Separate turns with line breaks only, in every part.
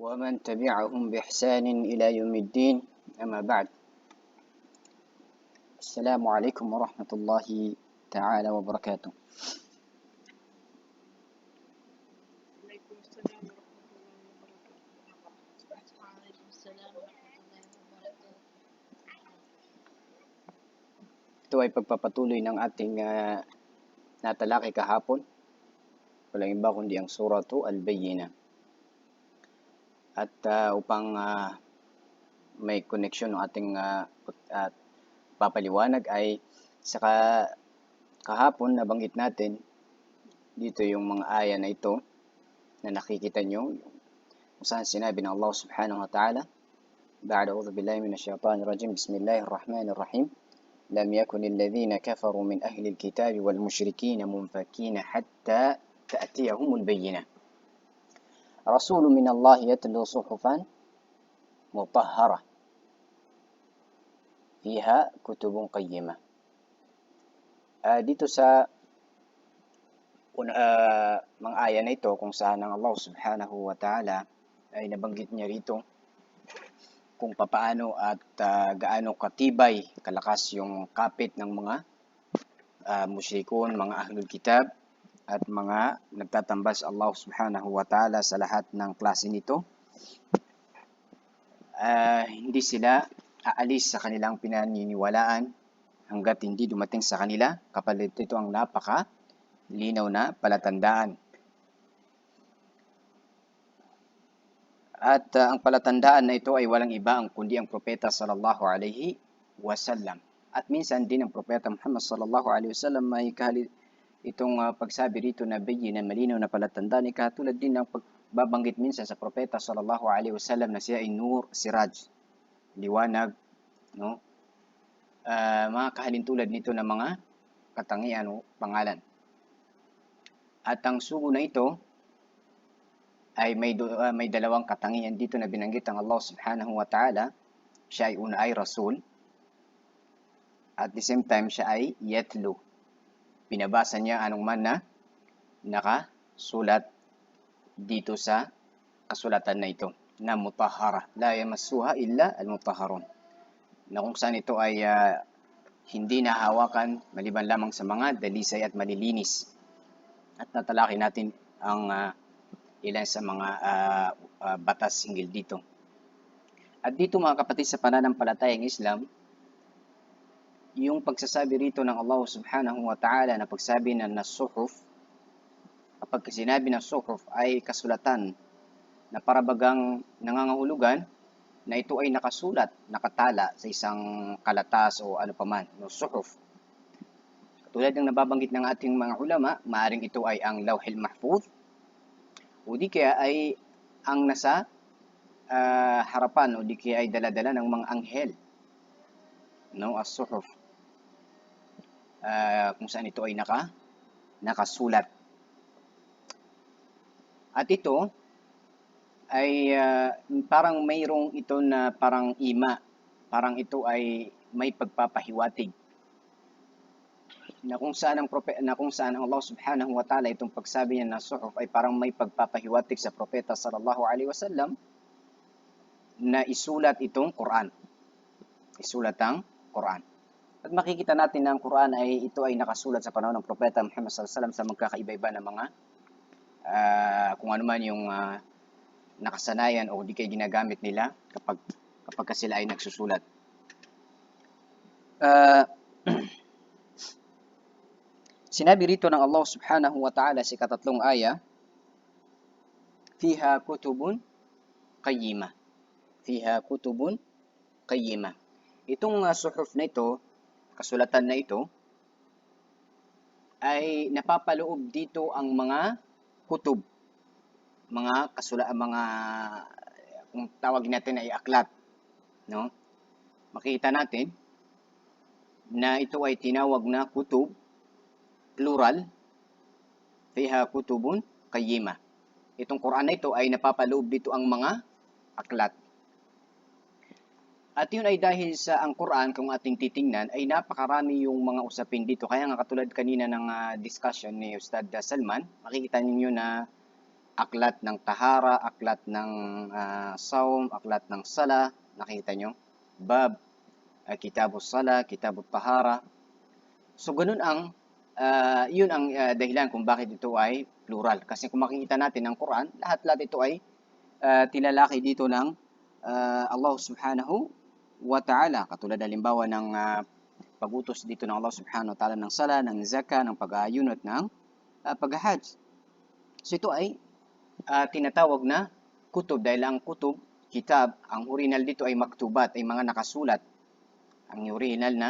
ومن تبعهم بإحسان إلى يوم الدين أما بعد. السلام عليكم ورحمة الله تعالى وبركاته.
عليكم السلام ورحمة الله وبركاته. وعليكم السلام ورحمة الله وبركاته.
Ito ay pagpapatuloy ng ating natalakay kahapon. Walang iba kundi ang suratu Al-Bayyinah. At upang may connection ng ating papaliwanag ay saka kahapon nabanggit natin dito yung mga aya na ito na nakikita nyo kung saan sinabi ng Allah subhanahu wa ta'ala ba'da a'udhu billahi minash shaitanir rajim bismillahir rahmanir rahim lam yakun alladhina kafaru min ahli alkitabi wal mushrikeen munfakina hatta ta'tiyahumul bayyinah rasulun min Allah yatlu suhufan mutahharah fiha kutubun qayyimah. Dito sa mga aya na ito kung saan ang Allah subhanahu wa ta'ala ay nabanggit niya rito kung papaano at gaano katibay, kalakas yung kapit ng mga musyrikon, mga ahlul kitab at mga nagtatambal sa Allah subhanahu wa ta'ala sa lahat ng klase nito. Hindi sila aalis sa kanilang pinaniniwalaan hanggat hindi dumating sa kanila kapalit ito ang napaka-linaw na palatandaan. At ang palatandaan na ito ay walang iba kundi ang propeta sallallahu alaihi wasallam. At minsan din ang propeta Muhammad sallallahu alaihi wasallam ay itong pagsabi rito na bayyina malinaw na palatandaan ay katulad din ng pagbabanggit minsan sa propeta sallallahu alaihi wasallam na siya ay nur, siraj, liwanag, no? Mga kahalintulad nito na mga katangian o pangalan. At ang sugo na ito ay may dalawang katangian dito na binanggit ang Allah subhanahu wa ta'ala. Siya ay una ay rasul. At the same time siya ay yatlu. Pinabasa niya anong man na nakasulat dito sa kasulatan na ito na mutahhara. La yamassuha illa al-mutahharun. Na kung saan ito ay hindi nahawakan maliban lamang sa mga dalisay at malilinis. At natalaki natin ang ilan sa mga batas hinggil dito. At dito mga kapatid sa pananampalatayang Islam, yung pagsasabi rito ng Allah subhanahu wa ta'ala na pagsabi na nasuhuf, kapag sinabi na suhuf ay kasulatan na parabagang nangangahulugan na ito ay nakasulat, nakatala sa isang kalatas o ano paman, no, suhuf. Tulad ng nababanggit ng ating mga ulama, maaring ito ay ang lawhil mahfuz o di kaya ay ang nasa harapan o di kaya ay daladala ng mga anghel, no, as-suhuf. Kung saan ito ay nakasulat. At ito ay parang mayroong ito na parang ima, parang ito ay may pagpapahiwatig na kung saan ang Allah subhanahu wa ta'ala itong pagsabi niya na suhuf ay parang may pagpapahiwatig sa propeta sallallahu alaihi wasallam na isulat itong Quran. Isulat ang Quran. At makikita natin na ang Quran ay ito ay nakasulat sa panahon ng propeta Muhammad sallallahu alaihi wasallam sa magkakaiba-iba na mga kung ano man yung nakasanayan o di kaya ginagamit nila kapag sila ay nagsusulat. Sinabi rito ng Allah subhanahu wa ta'ala sa ikatlong aya, fiha kutubun qayyimah. Fiha kutubun qayyimah. Itong suhuf na ito, kasulatan na ito, ay napapaloob dito ang mga kutub, mga kung tawag natin ay aklat, no? Makita natin na ito ay tinawag na kutub, plural, fiha kutubun qayyimah. Itong Quran na ito ay napapaloob dito ang mga aklat. At yun ay dahil sa ang Quran, kung ating titingnan, ay napakarami yung mga usapin dito. Kaya nga katulad kanina ng discussion ni Ustad Salman, makikita ninyo na aklat ng tahara, aklat ng saum, aklat ng sala. Nakita nyo? Bab, kitabus sala, kitabut tahara. So, ganun ang, yun ang dahilan kung bakit ito ay plural. Kasi kung makikita natin ang Quran, lahat-lahat ito ay tilalaki dito ng Allah subhanahu wa ta'ala. Katulad halimbawa ng pag-utos dito ng Allah subhanahu wa ta'ala ng sala, ng zaka, ng pag-aayun at ng pag-hajj. So ito ay tinatawag na kutub dahil ang kutub, kitab, ang original dito ay maktubat, ay mga nakasulat. Ang original na,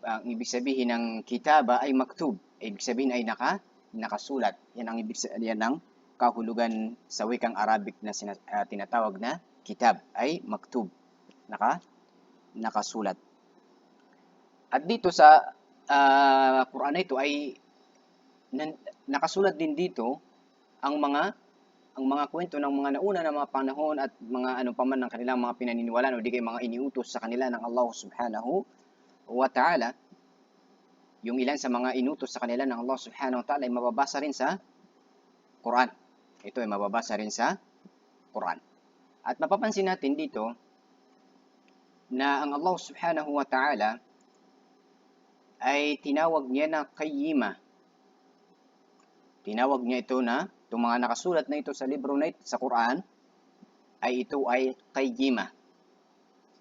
ang ibig sabihin ng kitaba ay maktub. Ibig sabihin ay nakasulat. Yan ang ibig sabihin ng kahulugan sa wikang Arabic na tinatawag na kitab ay maktub. Nakasulat. At dito sa Quran na ito ay nakasulat din dito ang mga kwento ng mga nauna na mga panahon at mga ano pa man ng kanilang mga pinaniniwalaan o di kay mga iniutos sa kanila ng Allah subhanahu wa ta'ala. Yung ilan sa mga inutos sa kanila ng Allah subhanahu wa ta'ala ay mababasa rin sa Quran. Ito ay mababasa rin sa Quran. At mapapansin natin dito na ang Allah subhanahu wa ta'ala ay tinawag niya na qayyima. Tinawag niya ito na, itong mga nakasulat na ito sa libro na ito, sa Quran, ay ito ay qayyima.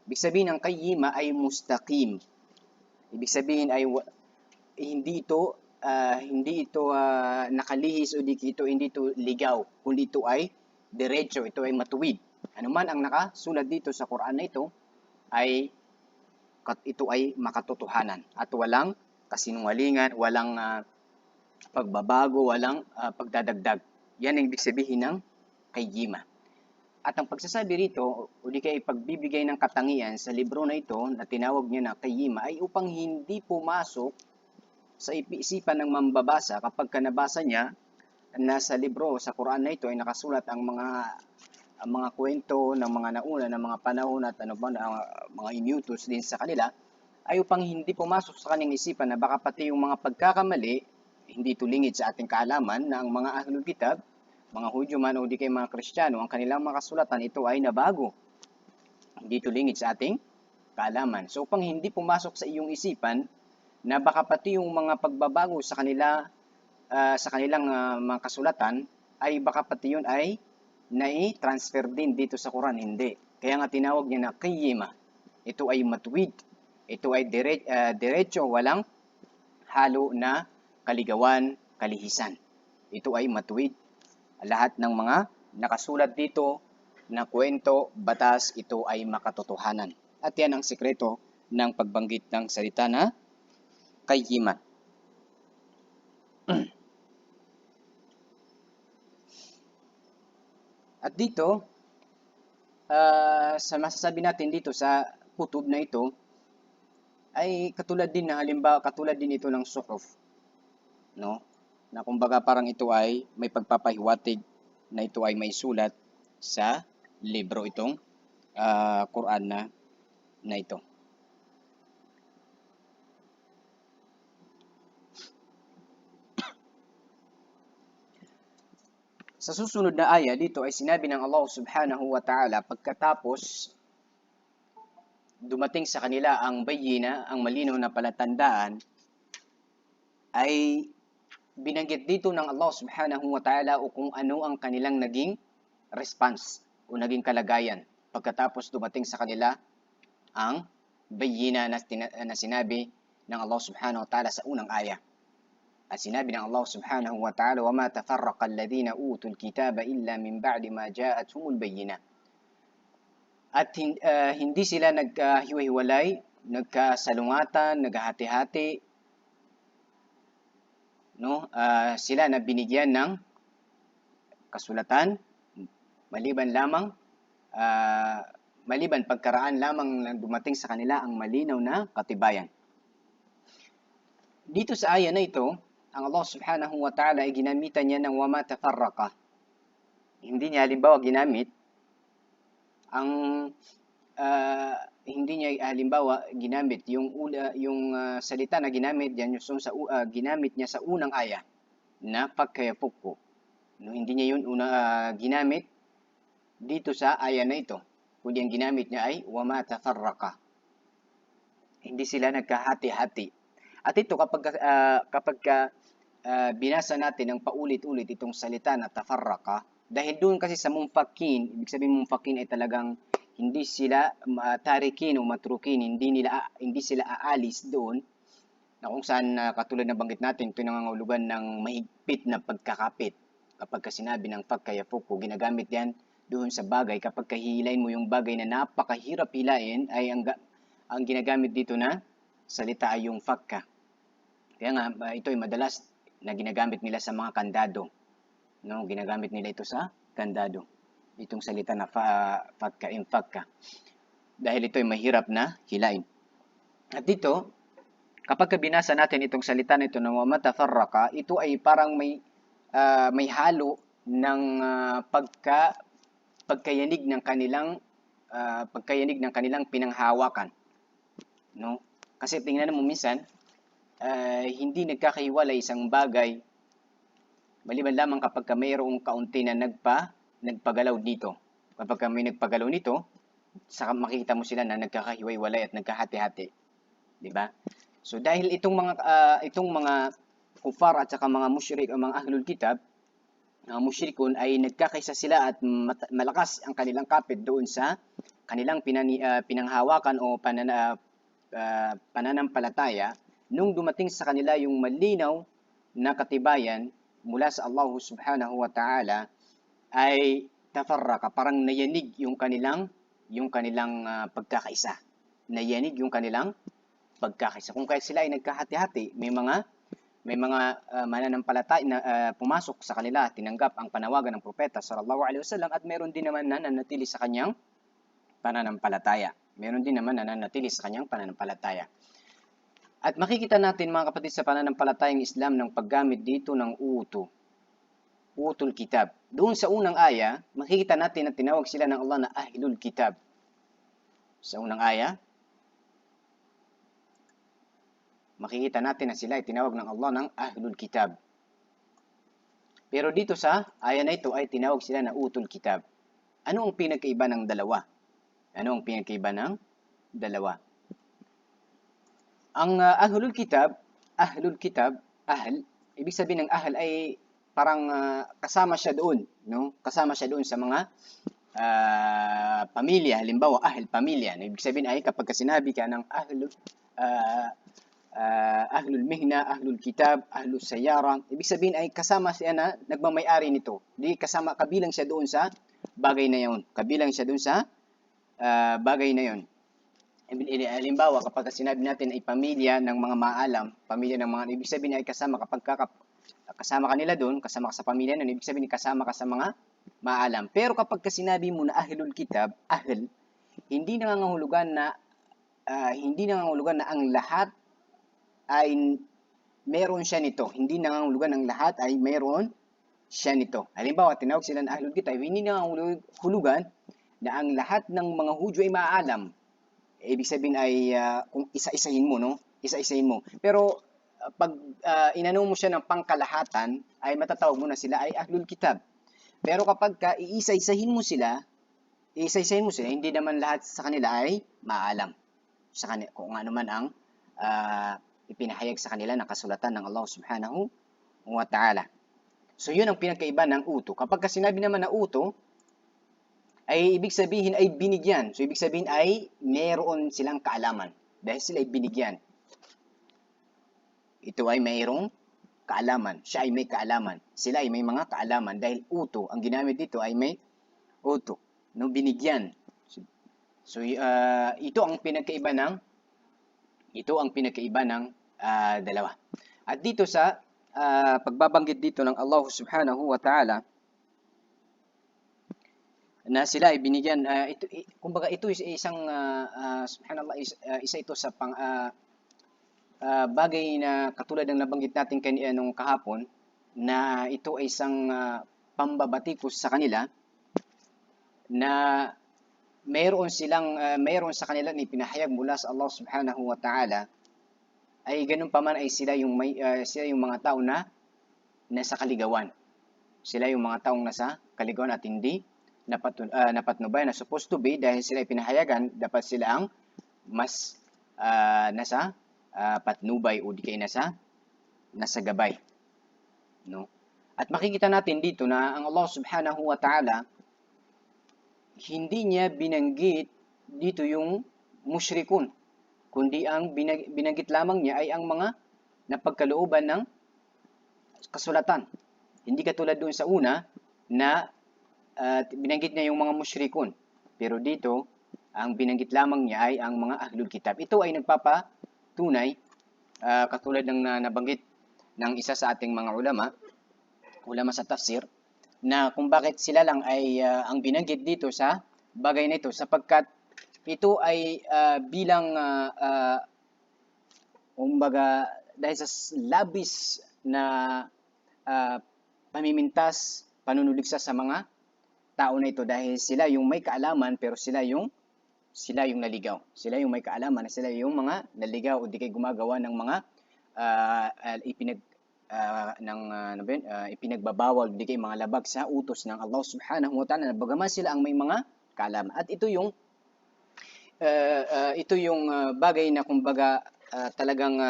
Ibig sabihin ng qayyima ay mustaqim. Ibig sabihin ay hindi ito nakalihis o hindi ito ligaw, kundi ito ay diretso, ito ay matuwid. Ano man ang nakasulat dito sa Quran na ito ay makatotohanan at walang kasinungalingan, walang pagbabago, walang pagdadagdag. Yan ang ibig sabihin ng qayyima. At ang pagsasabi rito, o di kaya pagbibigay ng katangian sa libro na ito na tinawag niya na qayyima ay upang hindi pumasok sa isipan ng mambabasa kapag nabasa niya na sa libro, sa Quran na ito ay nakasulat ang mga kwento ng mga nauna ng mga panahon at mga inutos din sa kanila, ay upang hindi pumasok sa kanyang isipan na baka pati yung mga pagkakamali, hindi tulingid sa ating kaalaman na ang mga ahlul kitab, mga Hudyo man o di kay mga Kristiyano, ang kanilang mga kasulatan ito ay nabago. Hindi tulingid sa ating kaalaman. So upang hindi pumasok sa iyong isipan na baka pati yung mga pagbabago sa kanilang mga kasulatan ay baka pati yun ay nai-transfer din dito sa Quran. Hindi. Kaya nga tinawag niya na qayyima. Ito ay matuwid. Ito ay diretso, walang halo na kaligawan, kalihisan. Ito ay matuwid. Lahat ng mga nakasulat dito na kwento, batas, ito ay makatotohanan. At yan ang sikreto ng pagbanggit ng salita na qayyima. At dito, sa masasabi natin dito sa kutub na ito, ay katulad din ito ng suhuf, no? Na kumbaga parang ito ay may pagpapahiwatig na ito ay may sulat sa libro itong Quran na ito. Sa susunod na aya, dito ay sinabi ng Allah subhanahu wa ta'ala pagkatapos dumating sa kanila ang bayyina, ang malinaw na palatandaan, ay binanggit dito ng Allah subhanahu wa ta'ala o kung ano ang kanilang naging response o naging kalagayan pagkatapos dumating sa kanila ang bayyina na sinabi ng Allah subhanahu wa ta'ala sa unang aya. At sinabi ng Allah subhanahu wa ta'ala, وَمَا تَفَرَّقَ الَّذِينَ أُوتُوا الْكِتَابَ إِلَّا مِنْ بَعْدِ مَا جَاءَتْهُمُ الْبَيِّنَةُ. At hindi sila nagkahiwa-hiwalay, nagkasalungatan, naghahati-hati, no? Sila na binigyan ng kasulatan maliban pagkaraan lamang na dumating sa kanila ang malinaw na katibayan. Dito sa aya na ito, ang Allah subhanahu wa ta'ala ay ginamitan niya ng wama tafarraqa. Hindi niya halimbawa ginamit yung salita na ginamit diyan ginamit niya sa unang aya na pagkayapukko. No, hindi niya yun ginamit dito sa aya na ito. Kundi ang ginamit niya ay wama tafarraqa. Hindi sila nagkahati-hati. At ito kapag binasa natin ng paulit-ulit itong salita na tafarraqa, dahil doon kasi sa mumfakin, ibig sabihin mumfakin ay talagang hindi sila tarikin o matrukin, hindi sila aalis doon na kung saan katulad na banggit natin, ito nangangahulugan ng mahigpit na pagkakapit. Kapag sinabi ng pagkayafuku, ginagamit yan doon sa bagay. Kapag kahihilain mo yung bagay na napakahirap hilain, ay ang ginagamit dito na salita ay yung fakka. Kaya nga, ito ay madalas na ginagamit nila sa mga kandado. No? Ginagamit nila ito sa kandado. Itong salita na fakka, fakka. Dahil ito ay mahirap na hilain. At dito, kapag binasa natin itong salita na ito na matafarraka, ito ay parang may halo ng pagkayanig ng kanilang pinanghawakan, no? Kasi tingnan mo minsan hindi nagkakahiwalay isang bagay maliban lamang kapag mayroong kaunti na nagpagalaw dito. Kapag may nagpagalaw nito, saka makikita mo sila na nagkakahiwalay at nagkahati-hati, di ba? So dahil itong mga kufar at saka mga musyrik o mga ahlul kitab, musyrikun ay nagkakaisa sila at malakas ang kanilang kapit doon sa kanilang pinanghawakan o pananampalataya nung dumating sa kanila yung malinaw na katibayan mula sa Allah subhanahu wa ta'ala ay tafarraka, parang nayanig yung kanilang pagkakaisa. Nayanig yung kanilang pagkakaisa. Kung kaya sila ay nagkahati-hati, may mga mananampalataya na pumasok sa kanila, tinanggap ang panawagan ng propeta sallallahu alaihi wasallam, at meron din naman na nanatili sa kanyang pananampalataya. At makikita natin mga kapatid sa pananampalatayang Islam ng paggamit dito ng utul kitab. Doon sa unang aya, makikita natin na tinawag sila ng Allah na ahlul kitab. Sa unang aya, makikita natin na sila ay tinawag ng Allah ng ahlul kitab. Pero dito sa aya na ito ay tinawag sila na utul kitab. Ano ang pinagkaiba ng dalawa? Ang ahlul kitab, ibig sabihin ng ahl ay parang kasama siya doon, no? Kasama siya doon sa mga pamilya, halimbawa ahl pamilya. Ibig sabihin ay kapag sinabi ka ng ahlul mihna, ahlul kitab, ahlul sayara, ibig sabihin ay kasama siya na nagmamay-ari nito. Di kasama, kabilang siya doon sa bagay na yon. Halimbawa, kapag sinabi natin ay pamilya ng mga maalam, ibig sabihin ay kasama kasama kanila doon, kasama ka sa pamilya nun, ibig sabihin kasama ka sa mga maalam. Pero kapag sinabi mo na ahlul kitab, hindi nangangahulugan na ang lahat ay meron siya nito. Hindi nangangahulugan ang lahat ay meron siya nito. Halimbawa, tinawag sila ng ahlul kitab, hindi nangangahulugan na ang lahat ng mga Hudyo ay maalam. Ibig sabihin ay kung isa-isahin mo, no? Isa-isahin mo. Pero pag inano mo siya ng pangkalahatan, ay matatawag mo na sila ay ahlul kitab. Pero kapag iisa-isahin mo sila, hindi naman lahat sa kanila ay maalam. Kung ano man ang ipinahayag sa kanila ng kasulatan ng Allah subhanahu wa ta'ala. So yun ang pinagkaiba ng uto. Kapag sinabi naman na uto, ay ibig sabihin ay binigyan. So ibig sabihin ay meron silang kaalaman. Dahil sila ay binigyan. Ito ay mayroong kaalaman. Siya ay may kaalaman. Sila ay may mga kaalaman. Dahil uto, ang ginamit dito ay may uto. No, binigyan. So ito ang pinagkaiba ng dalawa. At dito sa pagbabanggit dito ng Allah subhanahu wa ta'ala na sila ay binigyan, kumbaga ito isang subhanallah, isa ito sa bagay na katulad ng nabanggit natin nung kahapon, na ito ay isang pambabatikos sa kanila na mayroon sa kanila ni pinahayag mula sa Allah subhanahu wa ta'ala, ay ganun pa man ay sila yung mga tao na nasa kaligawan. Sila yung mga taong nasa kaligawan at hindi napatnubay na supposed to be dahil sila ay pinahayagan, dapat sila ang mas nasa patnubay o di kaya nasa gabay, no? At makikita natin dito na ang Allah Subhanahu wa Ta'ala hindi niya binanggit dito yung musyrikun, kundi ang binanggit lamang niya ay ang mga napagkalooban ng kasulatan. Hindi katulad doon sa una na binanggit niya yung mga musyrikun. Pero dito, ang binanggit lamang niya ay ang mga ahlul kitab. Ito ay nagpapatunay, katulad ng nabanggit ng isa sa ating mga ulama sa tafsir, na kung bakit sila lang ay ang binanggit dito sa bagay na ito, sapagkat ito ay bilang kumbaga dahil sa labis na pamimintas, panunuligsa sa mga tao na ito, dahil sila yung may kaalaman pero sila yung naligaw. Sila yung may kaalaman, sila yung mga naligaw o di kay gumagawa ng mga ipinagbabawal di kay mga labag sa utos ng Allah Subhanahu wa Ta'ala, na bagaman sila ang may mga kaalaman. At ito yung bagay na kumbaga talagang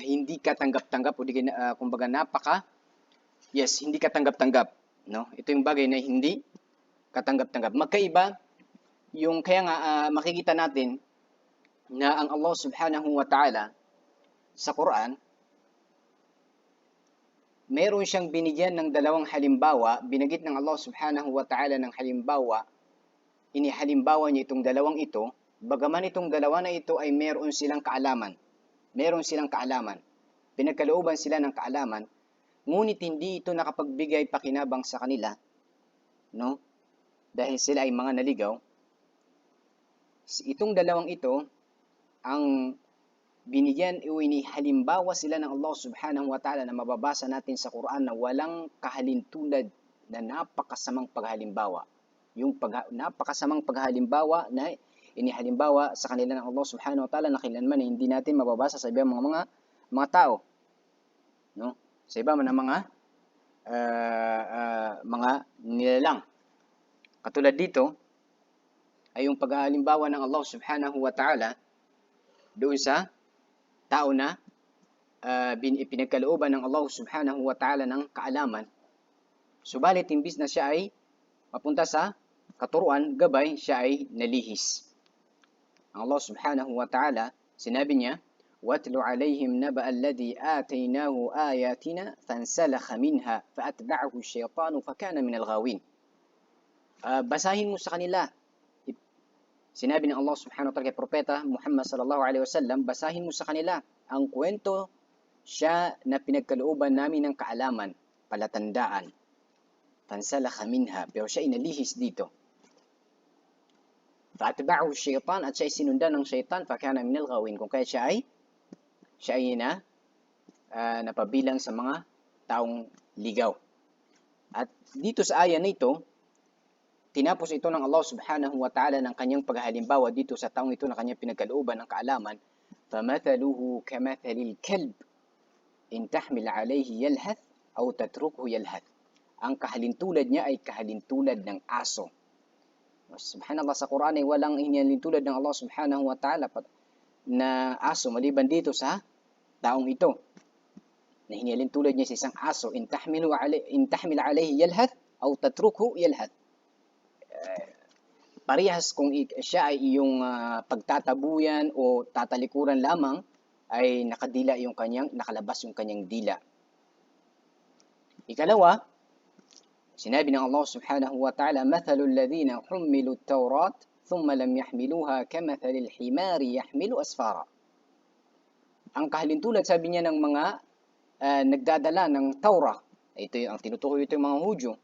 hindi katanggap-tanggap o di kay kumbaga hindi katanggap-tanggap, no? Ito yung bagay na hindi katanggap-tanggap. Magkaiba yung kaya nga makikita natin na ang Allah Subhanahu wa Ta'ala sa Quran, meron siyang binigyan ng dalawang halimbawa. Binanggit ng Allah Subhanahu wa Ta'ala ng halimbawa, inihalimbawa niya itong dalawang ito, bagaman itong dalawa na ito ay meron silang kaalaman. Meron silang kaalaman. Pinagkalooban sila ng kaalaman, ngunit hindi ito nakapagbigay pakinabang sa kanila, no? Dahil sila ay mga naligaw. Itong dalawang ito, ang binigyan o inihalimbawa sila ng Allah Subhanahu wa Ta'ala na mababasa natin sa Quran na walang kahalintulad na napakasamang paghalimbawa. Yung napakasamang paghalimbawa na inihalimbawa sa kanila ng Allah Subhanahu wa Ta'ala na kailanman hindi natin mababasa sa ibang mga tao, no? Sa iba man ng mga nilalang. Katulad dito ay yung paghalimbawa ng Allah Subhanahu wa Ta'ala doon sa tao na ipinagkalooban ng Allah Subhanahu wa Ta'ala ng kaalaman. Subalit imbis na siya ay mapunta sa katuruan, gabay, siya ay nalihis. Ang Allah Subhanahu wa Ta'ala, sinabi niya, وَاتْلُ عَلَيْهِمْ نَبَأَ الَّذِي آتَيْنَاهُ آيَاتِنَا فَانْسَلَخَ مِنْهَا فَأَتْبَعَهُ الشَّيْطَانُ فَكَانَ مِنَ الْغَاوِينَ. Basahin mo sa kanila. Sinabi ng Allah Subhanahu wa Ta'ala kay Propeta Muhammad sallallahu alaihi wasallam, basahin mo sa kanila ang kwento siya na pinagkalooban namin ng kaalaman, palatandaan. Fansalakha minha, pero siya inalihis dito. Fa'atba'ahu syaitan, at siya ay sinundan ng syaitan, fakana minal ghawin, kung kaya siya ay napabilang sa mga taong ligaw. At dito sa aya na ito, tinapos ito ng Allah Subhanahu wa Ta'ala ng kanyang paghalimbawa dito sa taong ito na kanyang pinagkalooban ng kaalaman. فَمَثَلُهُ كَمَثَلِ الْكَلْبِ إِنْ تَحْمِلْ عَلَيْهِ يَلْهَثْ أَوْ تَتْرُكْهُ يَلْهَثْ. Ang kahalintulad niya ay kahalintulad ng aso. Subhanallah, sa Quran ay walang hinalintulad ng Allah Subhanahu wa Ta'ala na aso maliban dito sa taong ito. Na hinalintulad niya sa isang aso, إِنْ تَحْمِلْ عَلَيْهِ يَلْهَثْ أَوْ تَتْرُكْهُ يَلْهَثْ. Parehas kung siya ay iyong pagtatabuyan o tatalikuran lamang, ay nakalabas yung kanyang dila. Ikalawa, sinabi ng Allah Subhanahu wa Ta'ala, مَثَلُ الَّذِينَ حُمِّلُوا التَّوْرَاةَ ثُمَّ لَمْ يَحْمِلُوهَا كَمَثَلِ الْحِمَارِ يَحْمِلُ أَسْفَارًا. Ang kahalintulad, sabi niya, ng mga nagdadala ng Taurah, ito ang tinutukoy ito yung mga Hudyo,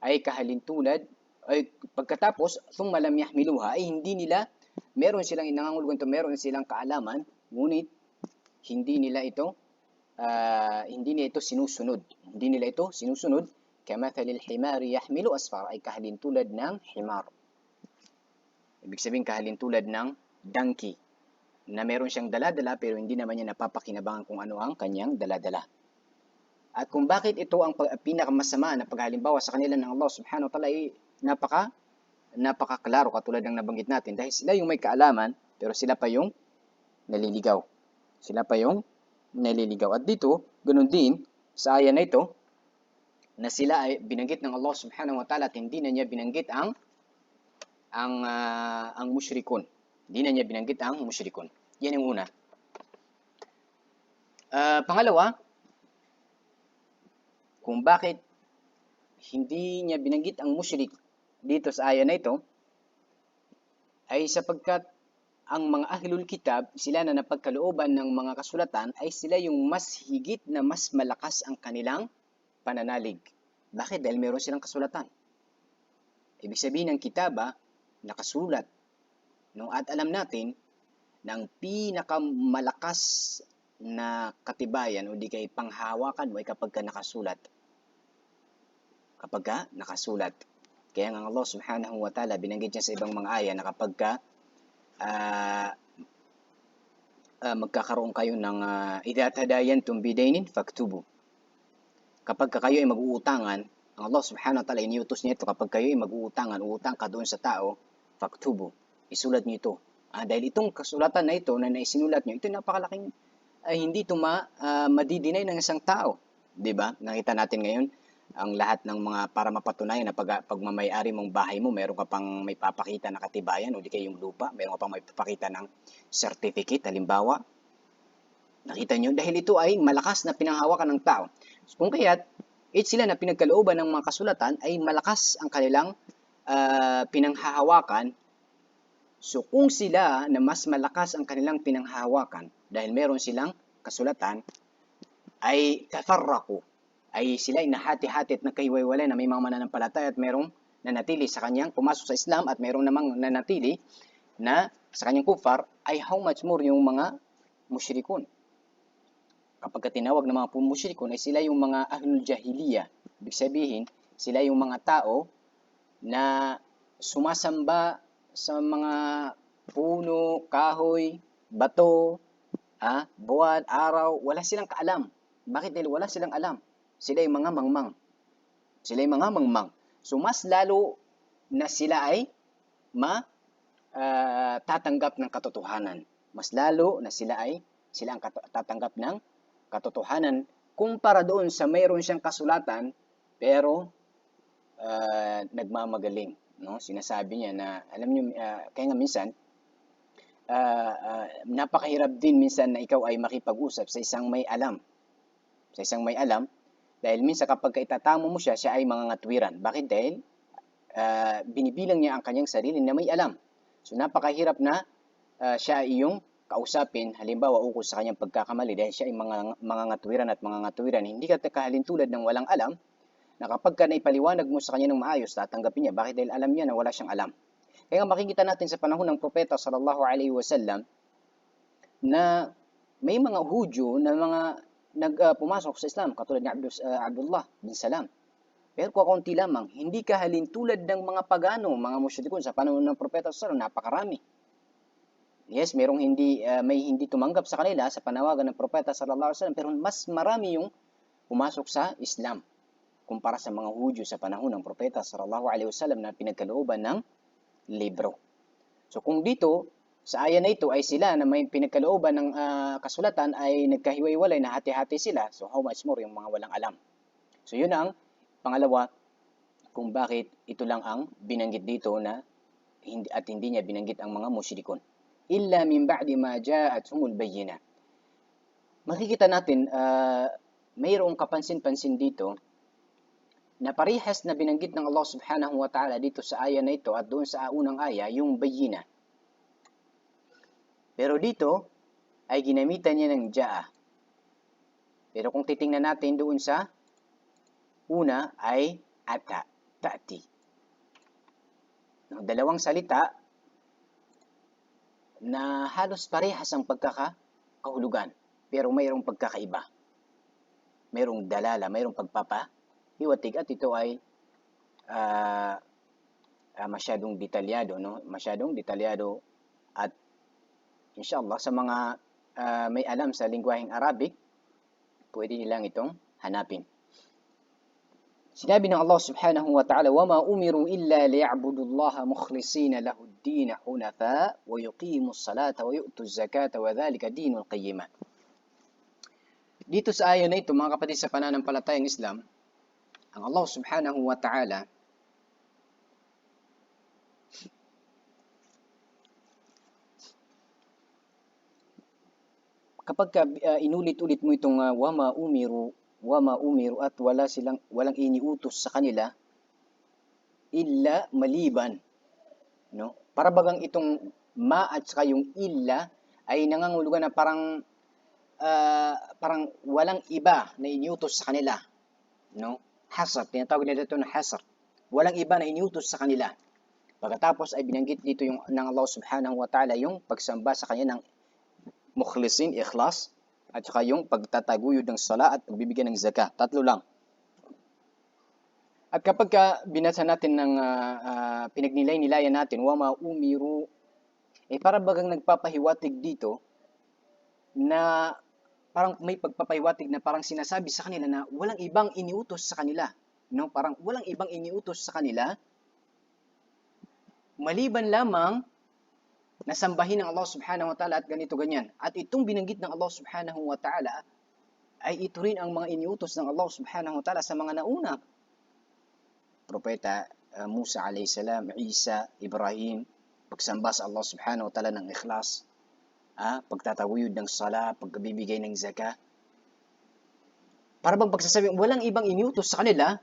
ay kahalintulad, ay pagkatapos, ثُمَّ لَمْ يَحْمِلُوهَا, ay meron silang kaalaman, ngunit hindi nila ito sinusunod. كَمَثَلِ الْحِمَارِ يَحْمِلُ أَسْفَارًا, ay kahalintulad ng himar. Ibig sabihin, kahalintulad ng donkey, na meron siyang dala-dala pero hindi naman niya napapakinabangan kung ano ang kanyang dala-dala. At kung bakit ito ang pinakamasama na paghalimbawa sa kanila ng Allah subhanahu wa ta'ala ay napakaklaro katulad ng nabanggit natin dahil sila yung may kaalaman pero sila pa yung naliligaw. Sila pa yung naliligaw. At dito, ganoon din sa aya na ito na sila ay binanggit ng Allah subhanahu wa ta'ala at hindi na niya binanggit ang musyrikun. Hindi na niya binanggit ang musyrikun. Yan yung una. Pangalawa, kung bakit hindi niya binanggit ang musyrik dito sa aya na ito, ay sapagkat ang mga ahlul kitab, sila na napagkalooban ng mga kasulatan, ay sila yung mas higit na mas malakas ang kanilang pananalig. Bakit? Dahil meron silang kasulatan. Ibig sabihin ng kitaba, nakasulat. No? At alam natin na ang pinakamalakas na katibayan o di kay panghawakan mo ay kapag ka nakasulat. Kapag ka nakasulat. Kaya nga Allah subhanahu wa ta'ala binanggit niya sa ibang mga aya na kapag ka magkakaroon kayo ng idha tadayantum bidainin faktubu. Kapag ka kayo ay mag-uutangan, ang Allah subhanahu wa ta'ala iniutos niya ito kapag kayo ay mag-uutangan, uutang ka doon sa tao, faktubu. Isulat niyo ito. Dahil itong kasulatan na ito na naisinulat niyo, ito napakalaking hindi ito madidinay ng isang tao. 'Di ba? Nakita natin ngayon ang lahat ng mga para mapatunayan na pagmamay-ari mong bahay mo, meron ka pang may papakita na katibayan o di kaya yung lupa, meron ka pang may papakita ng certificate, halimbawa. Nakita nyo? Dahil ito ay malakas na pinanghawakan ng tao. Kung kaya't, sila na pinagkalooban ng mga kasulatan ay malakas ang kanilang pinanghahawakan. So kung sila na mas malakas ang kanilang pinanghahawakan dahil meron silang kasulatan, ay tafarraku, ay sila ay nahati-hati at nagkahiwa-hiwalay na may mga mananampalataya at merong nanatili sa kanyang pumasok sa Islam at merong namang nanatili na sa kanyang kufar, ay how much more yung mga musyrikun. Kapag tinawag ng mga musyrikun ay sila yung mga ahlul jahiliya. Ibig sabihin, sila yung mga tao na sumasamba sa mga puno, kahoy, bato, buwan, araw, wala silang kaalam. Bakit? Dahil wala silang alam. Sila yung mga mangmang. Sila yung mga mangmang. So, mas lalo na sila ay tatanggap ng katotohanan. Mas lalo na sila ang tatanggap ng katotohanan kumpara doon sa mayroon siyang kasulatan pero nagmamagaling. No? Sinasabi niya na, alam niyo, kaya nga minsan, napakahirap din minsan na ikaw ay makipag-usap sa isang may alam. Sa isang may alam, dahil minsan kapag itatamo mo siya ay mangangatwiran. Bakit? Dahil binibilang niya ang kanyang sarili na may alam. So napakahirap na siya ay iyong kausapin, halimbawa ukol sa kanyang pagkakamali dahil siya ay mangangatwiran at mangangatwiran. Hindi ka kahalintulad ng walang alam na kapag ka naipaliwanag mo sa kanya ng maayos, tatanggapin niya. Bakit? Dahil alam niya na wala siyang alam. Kaya nga makikita natin sa panahon ng propeta sallallahu alaihi wasallam na may mga Hudyo na mga pumasok sa Islam katulad ni Abdullah bin Salam. Pero kakaunti lamang, hindi kahalintulad ng mga pagano, mga musyrikun sa panahon ng propeta sallallahu alaihi wasallam, napakarami. Yes, may hindi tumanggap sa kanila sa panawagan ng propeta sallallahu alaihi wasallam, pero mas marami yung pumasok sa Islam kumpara sa mga Hudyo sa panahon ng propeta sallallahu alaihi wasallam na pinagkalooban ng libro. So kung dito sa aya na ito ay sila na may pinagkalooban ng kasulatan ay nagkahiwa-hiwalay na hati-hati sila, so how much more yung mga walang alam. So yun ang pangalawa kung bakit ito lang ang binanggit dito na hindi niya binanggit ang mga musyrikun. Illa min ba'di ma ja'athumul bayyinah. Makikita natin mayroong kapansin-pansin dito na parehas na binanggit ng Allah subhanahu wa ta'ala dito sa aya na ito at doon sa unang aya, yung bayyinah. Pero dito ay ginamitan niya ng ja'a. Pero kung titingnan natin doon sa una ay ta'ti. Dalawang salita na halos parehas ang pagkakahulugan, pero mayroong pagkakaiba. Mayroong dalala, mayroong pagpapahiwatig at ito ay masyadong detalyado, no? Masyadong detalyado at inshallah sa mga may alam sa lingwaheng Arabic, pwede nilang itong hanapin. Sinabi ng Allah subhanahu wa ta'ala, وَمَا أُمِرُوا إِلَّا لِيَعْبُدُوا اللَّهَ مُخْلِصِينَ لَهُ الدِّينَ حُنَفَاءَ وَيُقِيمُوا الصَّلَاةَ وَيُؤْتُوا الزَّكَاةَ وَذَلِكَ دِينُ الْقَيِّمَةِ. Dito sa ayon na ito, mga kapatid sa pananampalatayang Islam, ang Allah subhanahu wa ta'ala kapag inulit-ulit mo itong wama umiru at walang iniutos sa kanila illa maliban, no? Para bagang itong ma at saka yung illa ay nangangulugan na parang walang iba na iniutos sa kanila, no? Hasr, tinatawag nila ito na hasr. Walang iba na iniutos sa kanila. Pagkatapos ay binanggit dito yung ng Allah subhanahu wa ta'ala yung pagsamba sa kanya ng mukhlisin, ikhlas, at saka yung pagtataguyod ng sala at pagbibigay ng zakah. Tatlo lang. At kapag binasa natin ng pinagnilay-nilayan natin, wama umiru, para bagang nagpapahiwatig dito na parang may pagpapahiwatig na parang sinasabi sa kanila na walang ibang iniutos sa kanila. No? Parang walang ibang iniutos sa kanila maliban lamang nasambahin ng Allah subhanahu wa ta'ala at ganito ganyan. At itong binanggit ng Allah subhanahu wa ta'ala ay ito rin ang mga iniutos ng Allah subhanahu wa ta'ala sa mga nauna. Propeta Musa alayhi salam, Isa, Ibrahim, pagsamba sa Allah subhanahu wa ta'ala ng ikhlas, pagtatawid ng sala, pagbibigay ng zakah. Para bang pagsasabi, walang ibang iniutos sa kanila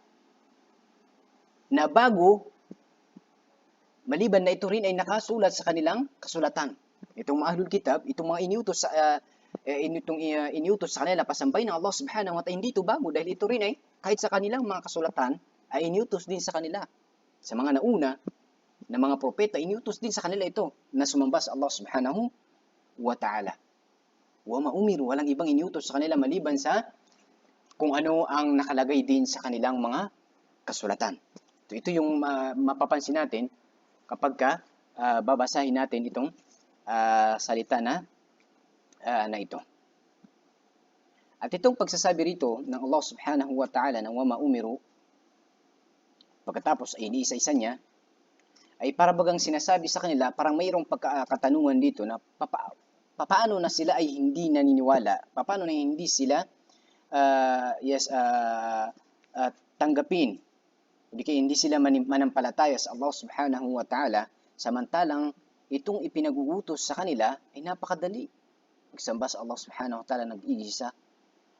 na bago maliban na ito rin ay nakasulat sa kanilang kasulatan. Itong mga ahlul kitab, itong mga iniutos sa kanila pasambay ng Allah subhanahu wa ta'ala, hindi ito bago dahil ito rin ay kahit sa kanilang mga kasulatan ay iniutos din sa kanila. Sa mga nauna na mga propeta, iniutos din sa kanila ito na sumamba sa Allah subhanahu wa ta'ala. Wa maumiru, walang ibang iniutos sa kanila maliban sa kung ano ang nakalagay din sa kanilang mga kasulatan. Ito yung mapapansin natin kapag babasahin natin itong salita na ito. At itong pagsasabi rito ng Allah subhanahu wa ta'ala ng wama umiru, pagkatapos ay iniisa-isa niya, ay para bagang sinasabi sa kanila, parang mayroong katanungan dito na paano na sila ay hindi naniniwala, paano na hindi sila tanggapin, hindi sila manampalataya sa Allah subhanahu wa ta'ala, samantalang itong ipinaguutos sa kanila ay napakadali. Magsamba sa Allah subhanahu wa ta'ala nag-iisa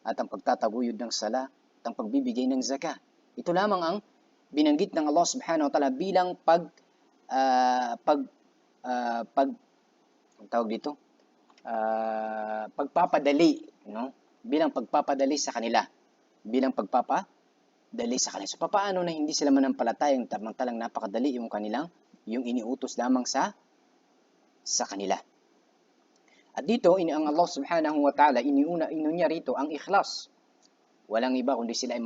at ang pagtataguyod ng sala at ang pagbibigay ng zakah. Ito lamang ang binanggit ng Allah subhanahu wa ta'ala bilang pagpapadali, no? Bilang pagpapadali sa kanila. So, paano na hindi sila manampalatayang talang napakadali yung iniutos lamang sa kanila. At dito, ang Allah subhanahu wa ta'ala, inunya rito ang ikhlas. Walang iba kundi sila ay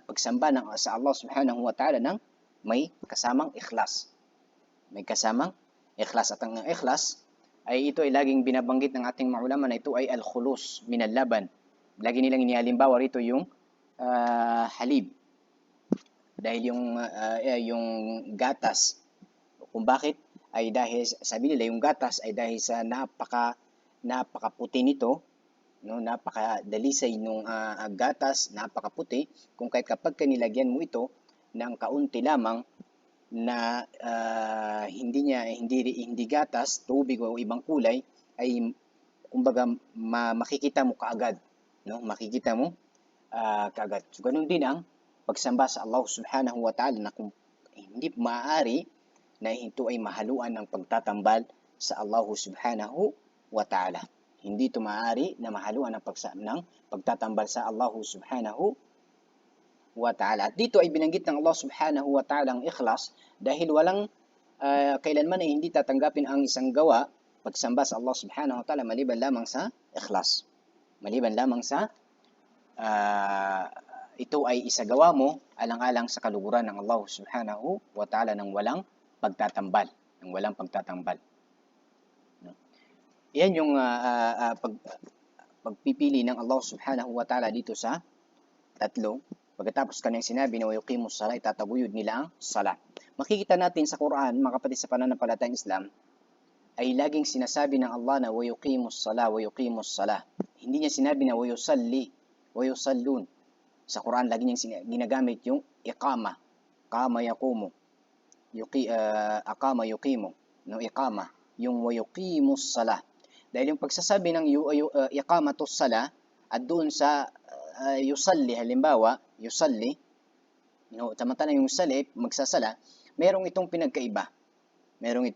pagsamba sa Allah subhanahu wa ta'ala ng may kasamang ikhlas. May kasamang ikhlas. At ang ikhlas, ito ay laging binabanggit ng ating mga ulama na ito ay al-khulus min al-laban. Lagi nilang inihalimbawa rito yung halib. Dahil yung gatas, kung bakit ay dahil sabi nila yung gatas ay dahil sa napakaputi nito, no, napakadalisay nung gatas, napakaputi, kung kahit kapag nilagyan mo ito ng kaunti lamang na hindi gatas, tubig o ibang kulay, ay kumbaga makikita mo kaagad, no? Makikita mo kaagad. So ganun din ang pagsamba sa Allah subhanahu wa ta'ala na kung hindi maaari na ito ay mahaluan ng pagtatambal sa Allah subhanahu wa ta'ala. Hindi ito maaari na mahaluan ng pagtatambal sa Allah subhanahu wa ta'ala. At dito ay binanggit ng Allah subhanahu wa ta'ala ang ikhlas dahil walang kailanman ay hindi tatanggapin ang isang gawa pagsamba sa Allah subhanahu wa ta'ala maliban lamang sa ikhlas. Maliban lamang sa ito ay isagawa mo alang-alang sa kaluguran ng Allah subhanahu wa ta'ala ng walang pagtatambal. No? Yan yung pagpipili ng Allah subhanahu wa ta'ala dito sa Tatlo. Pagkatapos kanyang sinabi na yuqimus sala, itataguyod nila ang sala. Makikita natin sa Quran, mga kapatid sa pananampalatayang Islam, ay laging sinasabi ng Allah na wayuqimus sala, wayuqimus sala. Hindi niya sinabi na wayusalli, wayusallun. Sa Quran, lagi niyang ginagamit yung iqama. Qama yaqumu. Aqama yuqimu. No, iqama. Yung wayuqimus sala. Dahil yung pagsasabi ng iqamatus sala at doon sa yusalli, halimbawa, yusalli, no, samantalang yung salib, magsasala, merong itong pinagkaiba. Merong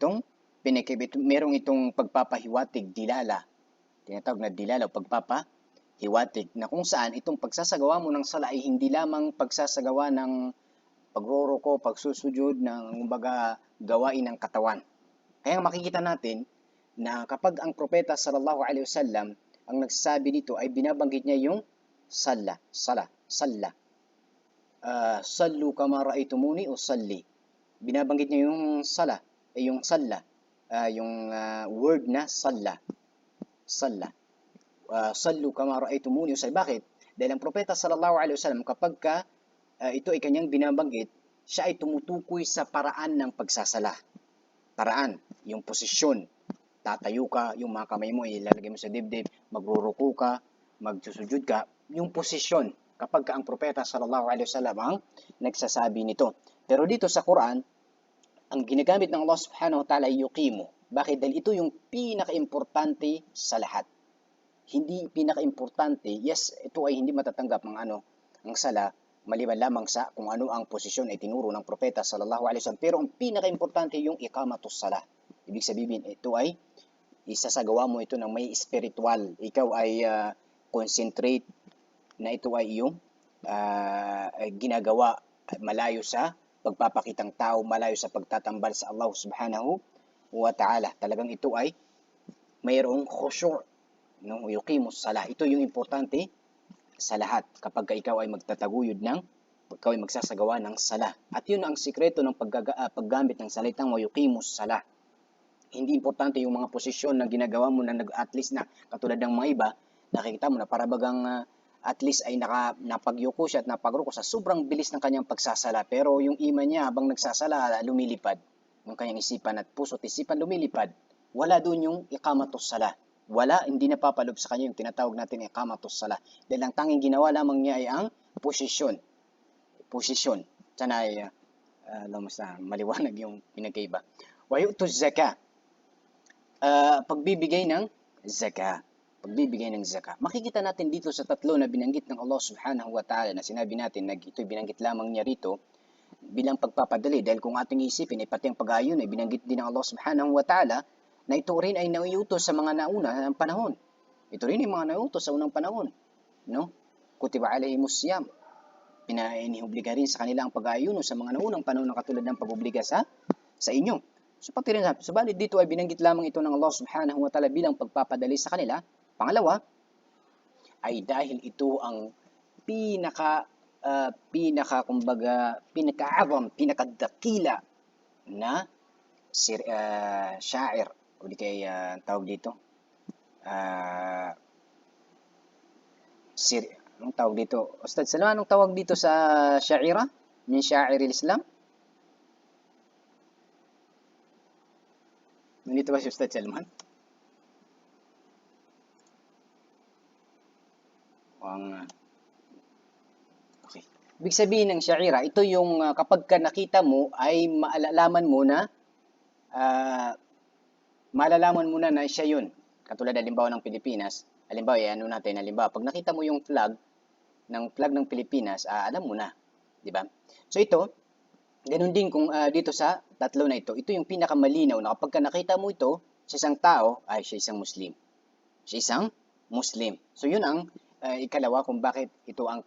itong pagpapahiwatig, dilala. Tinatawag na dilala o pagpapahiwatig, na kung saan itong pagsasagawa mo ng sala ay hindi lamang pagsasagawa ng pagroroko, pagsusujud, ng gawain ng katawan. Kaya makikita natin na kapag ang propeta sallallahu alaihi wasallam ang nagsasabi dito ay binabanggit niya yung salla. Sallu kama ra'aytumuni usalli. Binabanggit niya yung sala, yung salla, yung word na salla. Sallu kama ra'aytumuni usalli. Bakit? Dahil ang propeta sallallahu alaihi wasallam kapag ito ay kanyang binabanggit, siya ay tumutukoy sa paraan ng pagsasala. Paraan, yung posisyon. Tatayo ka, yung mga kamay mo ilalagay mo sa dibdib, magruruko ka, magsusujud ka, yung posisyon kapag ang propeta sallallahu alaihi wasallam ang nagsasabi nito. Pero dito sa Quran, ang ginagamit ng Allah subhanahu wa ta'ala ay yuqimu. Bakit? Dahil ito yung pinaka-importante sa lahat. Hindi pinaka-importante, yes, ito ay hindi matatanggap ang sala, maliban lamang sa kung ano ang posisyon ay tinuro ng propeta sallallahu alaihi wasallam. Pero ang pinaka-importante yung iqamatus sala. Ibig sabihin, ito ay isasagawa mo ito ng may spiritual. Ikaw ay concentrate na ito ay iyong ginagawa malayo sa pagpapakitang tao, malayo sa pagtatambal sa Allah subhanahu wa ta'ala. Talagang ito ay mayroong khushu', no? Yuqimus sala. Ito yung importante sa lahat kapag ikaw ay magtataguyod ikaw ay magsasagawa ng sala. At yun ang sikreto ng paggamit ng salitang yuqimus sala. Hindi importante yung mga posisyon na ginagawa mo na at least na katulad ng mga iba, nakikita mo na para bagang at least ay napagyuko siya at napagruko sa sobrang bilis ng kanyang pagsasala. Pero yung iman niya habang nagsasala, lumilipad. Yung kanyang isipan at puso at isipan lumilipad. Wala doon yung iqamatus sala. Wala, hindi napapalob sa kanya yung tinatawag natin iqamatus sala. Dahil ang tanging ginawa lamang niya ay ang posisyon. Sana ay maliwanag yung pinagkaiba. Wa yu'tuz zaka. Pagbibigay ng zaka. Makikita natin dito sa tatlo na binanggit ng Allah subhanahu wa ta'ala na sinabi natin na ito'y binanggit lamang niya rito bilang pagpapadali. Dahil kung ating isipin ay pati ang pag-ayon ay binanggit din ng Allah subhanahu wa ta'ala na ito rin ay nauutos sa mga nauna ng panahon. Ito rin ay mga nauutos sa unang panahon. No? Kutiba alayhimus siyam. Inihubliga rin sa kanila ang pag-ayon sa mga naunang panahon na katulad ng pag-obliga sa inyo. Subalit dito ay binanggit lamang ito ng Allah subhanahu wa ta'ala bilang pagpapadali sa kanila. Pangalawa, ay dahil ito ang pinakadakila na sha'ir, o di kaya tawag dito, anong tawag dito? Ustad Salman, anong tawag dito sa sha'ira? Min sha'iril Islam? Nandito ba si Ustad Salman? Okay. Ibig sabihin ng sha'ira, ito yung kapag ka nakita mo ay malalaman mo na siya yun. Katulad halimbawa ng Pilipinas, halimbawa pag nakita mo yung flag ng Pilipinas, alam mo na, di ba? So ito, ganun din kung dito sa tatlo na ito yung pinakamalinaw na kapag ka nakita mo ito sa isang tao, ay siya isang Muslim. So yun ang ikalawa kung bakit ito lang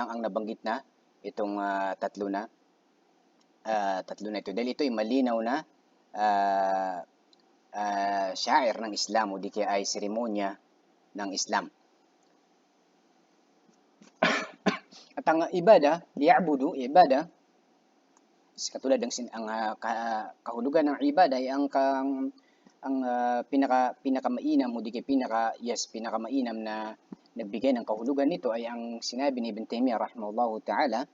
ang nabanggit na itong tatlo na ito. Dahil ito ay malinaw na sha'ir ng Islam o di kaya ay seremonya ng Islam. At ang ibada, ibada, katulad ng kahulugan ng ibada ay ang pinakamainam o di kaya pinakamainam na nagbigay ng kahulugan nito ay ang sinabi ni Ibn Taymiyyah rahimahullahu ta'ala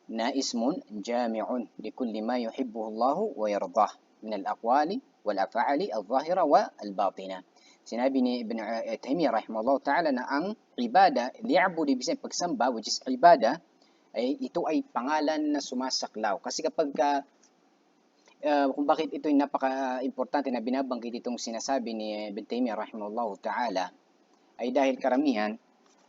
na ismun jami'un likulli ma yuhibbuhu Allahu wa yardah min al-aqwali wal af'ali al-zahira wa al-batina. Sinabi ni Ibn Taymiyyah rahimahullahu ta'ala na ang ibada, li'abud ibig sabihin pagsamba, which is ibada, ay ito ay pangalan na sumasaklaw. Kasi kapag kung bakit ito ay napaka-importante na binabanggit itong sinasabi ni Ibn Taymiyyah rahimahullahu ta'ala ay dahil karamihan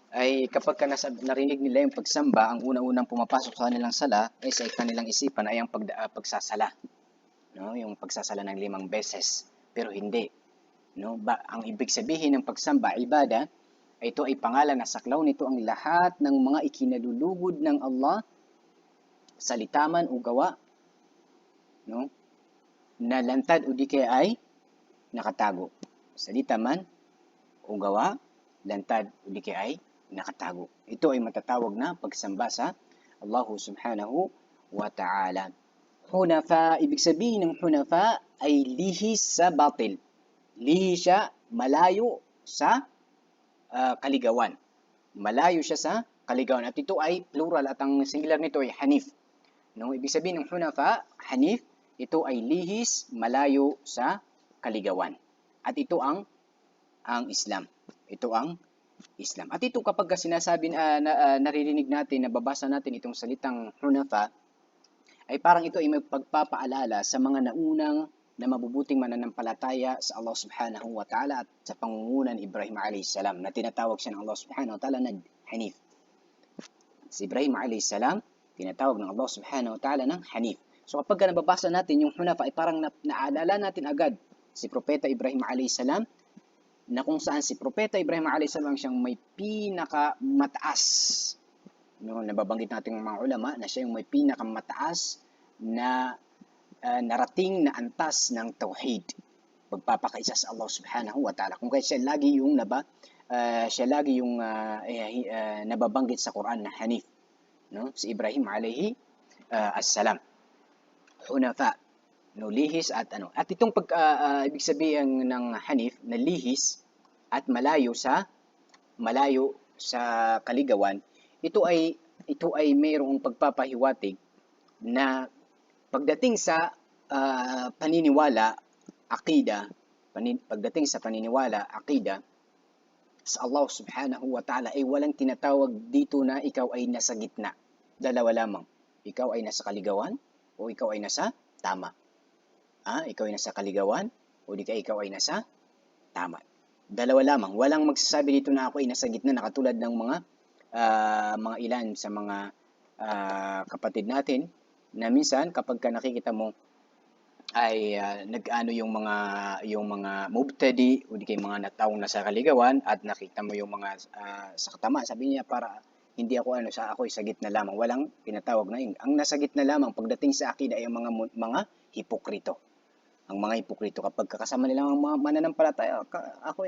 ay kapag narinig nila yung pagsamba, ang una-unang pumapasok sa kanilang sala ay sa kanilang isipan ay ang pagsasala. No? Yung pagsasala ng 5 beses. Pero hindi. No? Ang ibig sabihin ng pagsamba, ibada, ito ay pangalan na saklaw nito ang lahat ng mga ikinalulugod ng Allah, salita man o gawa, no? Na lantad o di kaya ay nakatago. Salita man o gawa, lantad o di kaya ay nakatago. Ito ay matatawag na pagsamba sa Allah subhanahu wa ta'ala. Hunafa, ibig sabihin ng hunafa ay lihis sa batil. Lihis siya, malayo sa kaligawan. Malayo siya sa kaligawan. At ito ay plural at ang singular nito ay hanif. No? Ibig sabihin ng hunafa, hanif, ito ay lihis, malayo sa kaligawan. At ito ang Islam. Ito ang Islam. At ito kapag sinasabi naririnig natin, nababasa natin itong salitang hunafa, ay parang ito ay may pagpapaalala sa mga naunang na mabubuting mananampalataya sa Allah subhanahu wa ta'ala at sa pangungunan ni Ibrahim a.s. na tinatawag siya ng Allah subhanahu wa ta'ala na Hanif. Si Ibrahim a.s. tinatawag ng Allah subhanahu wa ta'ala ng Hanif. So kapag nababasa natin yung hunafa ay parang naalala natin agad si Propeta Ibrahim a.s. na kung saan si Propeta Ibrahim a.s. siyang may pinakamataas. No, nababanggit natin ng mga ulama na siya yung may pinakamataas na narating na antas ng tauhid, pagpapakaisa sa Allah subhanahu wa ta'ala. Kung kaya siya lagi yung nababanggit sa Quran na Hanif, no? Si Ibrahim alayhi assalam. Hunafa, no, lihis at ano. At itong ibig sabihin ng Hanif na lihis at malayo sa kaligawan, ito ay mayroong pagpapahiwatig na pagdating sa paniniwala, akida sa Allah subhanahu wa ta'ala ay walang tinatawag dito na ikaw ay nasa gitna. Dalawa lamang. Ikaw ay nasa kaligawan o ikaw ay nasa tama. Ikaw ay nasa kaligawan o di kaya ikaw ay nasa tama. Dalawa lamang. Walang magsasabi dito na ako ay nasa gitna na katulad ng mga ilan sa mga kapatid natin na minsan kapag nakikita mo ay nag-ano yung mga mubtadi o di kaya mga nataong nasa kaligawan at nakita mo yung mga sa katama, sabi niya para hindi ako ako ay sa gitna lamang. Walang tinatawag na yun. Ang nasa gitna lamang pagdating sa akida ay ang mga hipokrito. Ang mga hipokrito kapag kasama nila ang mga mananampalataya,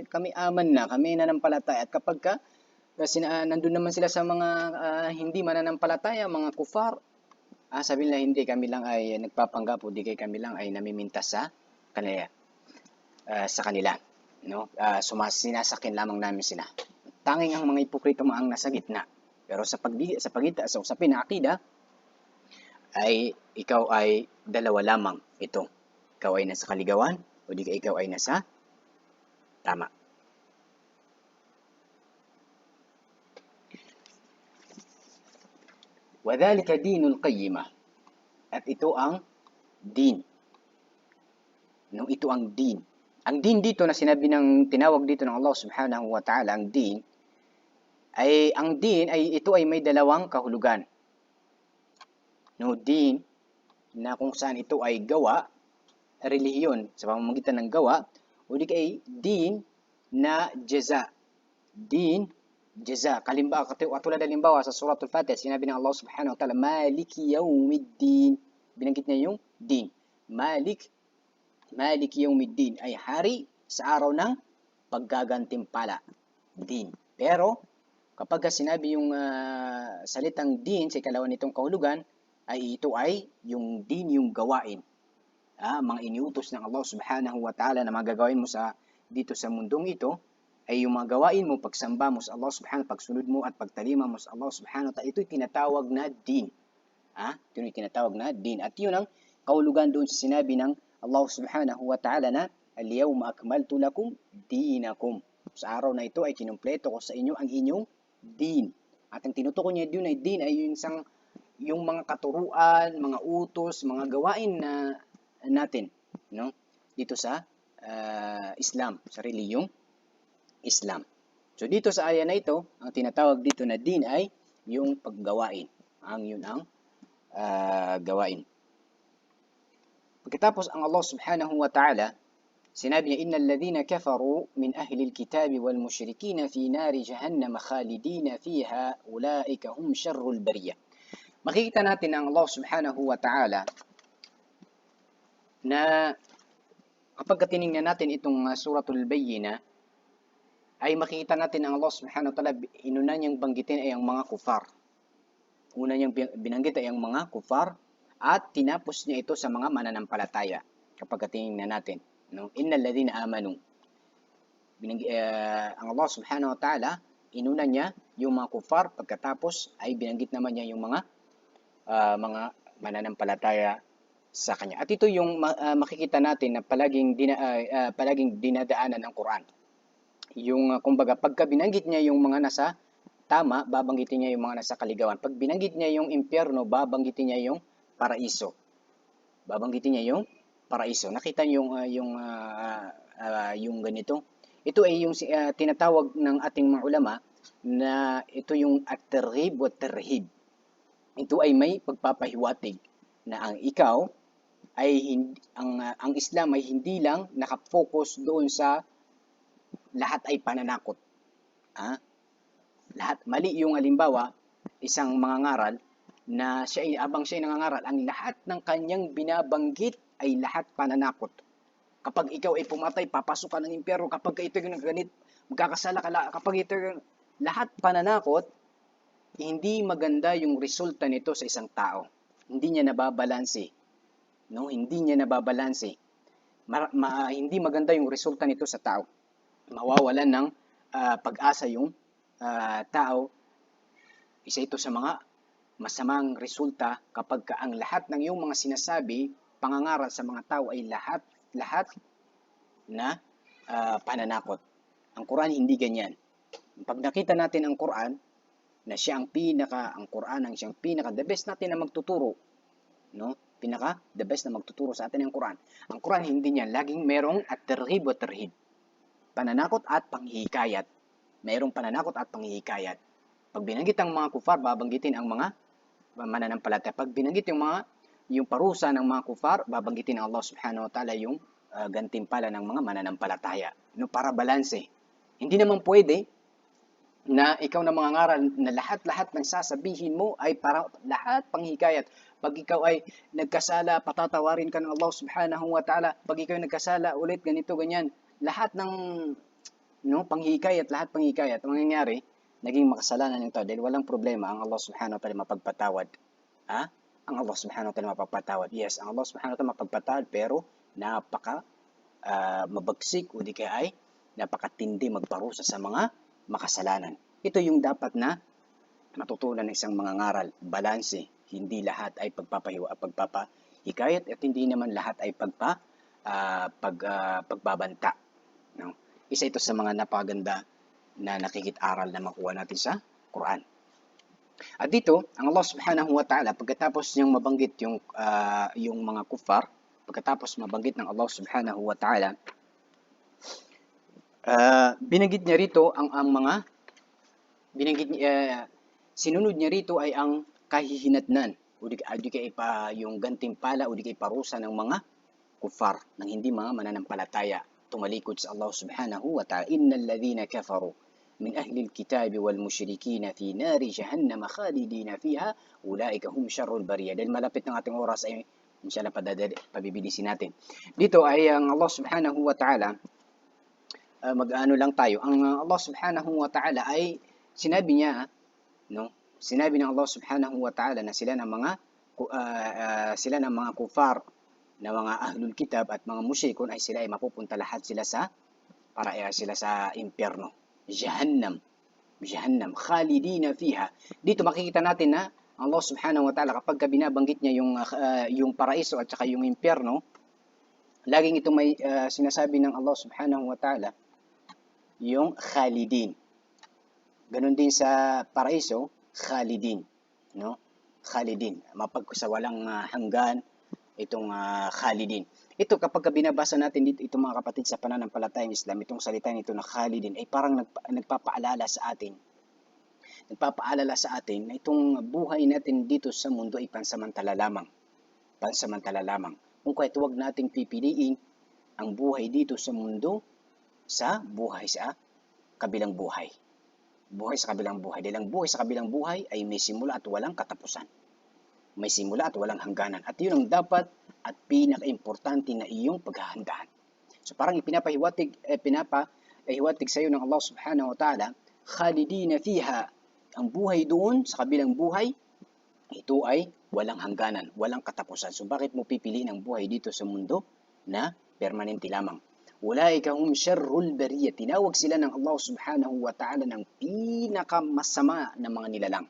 kami aman na, kami nananampalataya. At kapag nandun naman sila sa mga hindi mananampalataya, mga kufar, sabi nila hindi, kami lang ay nagpapanggap o di kami lang ay namimintas sa kanila. No? Sinasakin lamang namin sila. Tanging ang mga hipokrito ang nasa gitna. Pero sa usapin na akida, ay ikaw ay dalawa lamang ito. Ikaw ay nasa kaligawan o di ikaw ay nasa tama. وَذَلِكَ دِينُ الْقَيِّمَةِ. At ito ang din. No, ito ang din. Ang din dito na tinawag dito ng Allah subhanahu wa ta'ala, ang din ay ito ay may dalawang kahulugan. No, din na kung saan ito ay gawa, relihiyon sa pamamagitan ng gawa, o di kay din na jaza. Din, jaza. Katulad halimbawa sa Suratul Fatiha, sinabi ng Allah subhanahu wa ta'ala, Maliki yawmiddin. Binanggit niya yung din. Maliki yawmiddin ay hari sa araw ng paggagantimpala. Din. Pero, kapag sinabi yung salitang din sa ikalawa nitong kahulugan, ay ito ay yung din, yung gawain. Mga iniutos ng Allah subhanahu wa ta'ala na magagawin mo dito sa mundong ito, ay yung mga gawain mo, pagsamba mo sa Allah subhanahu, pagsunod mo at pagtalima mo sa Allah subhanahu wa ta'ala, ito'y tinatawag na din. Ito'y tinatawag na din. At yun ang kaulugan doon sa sinabi ng Allah subhanahu wa ta'ala na al-yawma akmaltu lakum dinakum. Sa araw na ito ay kinumpleto ko sa inyo ang inyong din. At ang tinutukoy niya doon ay din ay yung mga katuruan, mga utos, mga gawain na natin, no? Dito sa Islam, sa reliyong Islam. So dito sa aya na ito, ang tinatawag dito na din ay yung paggawain. Yun ang gawain. Pagkatapos ang Allah subhanahu wa ta'ala, sinabi niya, innal ladhina kafaru min ahli alkitabi wal mushrikina fi nari jahannam khalidina fiha ulaika hum syarrul bariyah. Makikita natin ang Allah subhanahu wa ta'ala na kapag tinignan natin itong suratul Bayyinah, ay makikita natin ang Allah subhanahu wa ta'ala, inuna niyang banggitin ay ang mga kufar. Una niyang binanggit ay ang mga kufar at tinapos niya ito sa mga mananampalataya. Kapag tinignan natin, no? Innal ladhina amanu. Ang Allah subhanahu wa ta'ala, inuna niya yung mga kufar, pagkatapos ay binanggit naman niya yung mga mananampalataya sa kanya. At ito yung makikita natin na palaging dinadaanan ng Quran. Yung kumbaga pagka binanggit niya yung mga nasa tama, babanggitin niya yung mga nasa kaligawan. Pag binanggit niya yung impyerno, babanggitin niya yung paraiso. Babanggitin niya yung paraiso. Nakita niyo yung ganito. Ito ay yung tinatawag ng ating mga ulama na ito yung at-targhib wa tarhib. Ito ay may pagpapahiwatig na ang ikaw ay ang Islam ay hindi lang nakafocus doon sa lahat ay pananakot. Lahat mali yung halimbawa, isang mangangaral na abang siya ay nangangaral, ang lahat ng kanyang binabanggit ay lahat pananakot. Kapag ikaw ay pumatay, papasok ka ng impyerno. Kapag ito yung ganit, magkakasala ka. Kapag ito yung lahat pananakot, hindi maganda yung resulta nito sa isang tao. Hindi niya nababalanse. No? Hindi niya nababalanse. Hindi maganda yung resulta nito sa tao. Mawawalan ng pag-asa yung tao. Isa ito sa mga masamang resulta kapag ang lahat ng iyong mga sinasabi, pangangaral sa mga tao ay lahat na pananakot. Ang Quran hindi ganyan. Pag nakita natin ang Quran, na siya ang Quran ang siyang the best natin na magtuturo, no? The best na magtuturo sa atin ang Quran. Ang Quran hindi niyan, laging merong at-targhib wa tarhib. Pananakot at panghihikayat. Merong pananakot at panghihikayat. Pag binanggit ang mga kufar, babanggitin ang mga mananampalataya. Pag binanggit yung parusa ng mga kufar, babanggitin ng Allah subhanahu wa ta'ala yung gantimpala ng mga mananampalataya. No, para balanse. Hindi naman pwede na ikaw na mangangaral na lahat-lahat ng sasabihin mo ay para lahat panghikayat. Pag ikaw ay nagkasala, patatawarin ka ng Allah subhanahu wa ta'ala. Pag ikaw ay nagkasala ulit, ganito, ganyan. Lahat ng panghikayat, lahat panghikayat. Ang nangyayari, naging makasalanan yung tao dahil walang problema ang Allah subhanahu wa ta'ala mapagpatawad. Ang Allah subhanahu wa ta'ala mapagpatawad. Yes, ang Allah subhanahu wa ta'ala mapagpatawad pero napaka mabagsik o di kaya ay napakatindi magparusa sa mga makasalanan. Ito yung dapat na matutunan ng isang mangangaral. Balanse. Hindi lahat ay pagpapahikayat at hindi naman lahat ay pagbabanta. No? Isa ito sa mga napaganda na nakikit-aral na makuha natin sa Quran. At dito, ang Allah subhanahu wa ta'ala, pagkatapos niyang mabanggit yung mga kufar, pagkatapos mabanggit ng Allah subhanahu wa ta'ala, binanggit niya rito sinunod niya rito ay ang kahihinatnan o di kay yung gantimpala o di kay parusa ng mga kufar ng hindi mga mananampalataya tumalikod sa Allah subhanahu wa ta'ala. Innal ladhina kafaru min ahli alkitabi wal mushrikina fi nari jahannam khalidina fiha ulaika hum syarrul bariyah. Dahil malapit ng ating oras ay inshallah pabibilisin natin. Dito ay ang Allah subhanahu wa ta'ala, mag-ano lang tayo. Ang Allah subhanahu wa ta'ala ay sinabi niya, no? Sinabi ng Allah subhanahu wa ta'ala na sila ng mga kufar, na mga ahlul kitab at mga musyrikun ay sila ay mapupunta lahat sila sa para sila sa impyerno. Jahannam. Jahannam. Khalidina fiha. Dito makikita natin na Allah subhanahu wa ta'ala kapag binabanggit niya yung paraiso at saka yung impyerno, laging ito may sinasabi ng Allah subhanahu wa ta'ala, yung khalidin. Ganon din sa paraiso, khalidin. No? Khalidin. Sa walang hanggan, itong khalidin. Ito kapag binabasa natin dito, itong mga kapatid sa pananampalatayang Islam, itong salita nito na khalidin ay parang nagpapaalala sa atin. Nagpapaalala sa atin na itong buhay natin dito sa mundo ay pansamantala lamang. Pansamantala lamang. Kung kahit huwag nating pipiliin ang buhay dito sa mundo sa buhay sa kabilang buhay. Buhay sa kabilang buhay. Dahil ang buhay sa kabilang buhay ay may simula at walang katapusan. May simula at walang hangganan. At yun ang dapat at pinaka-importante na iyong paghahandaan. So parang pinapahiwatig sa iyo ng Allah subhanahu wa ta'ala, khalidina fiha, ang buhay doon sa kabilang buhay, ito ay walang hangganan, walang katapusan. So bakit mo pipiliin ang buhay dito sa mundo na permanente lamang? Ulaika hum syarrul bariyah. Tinawag sila ng Allah subhanahu wa ta'ala ng pinakamasama na mga nilalang.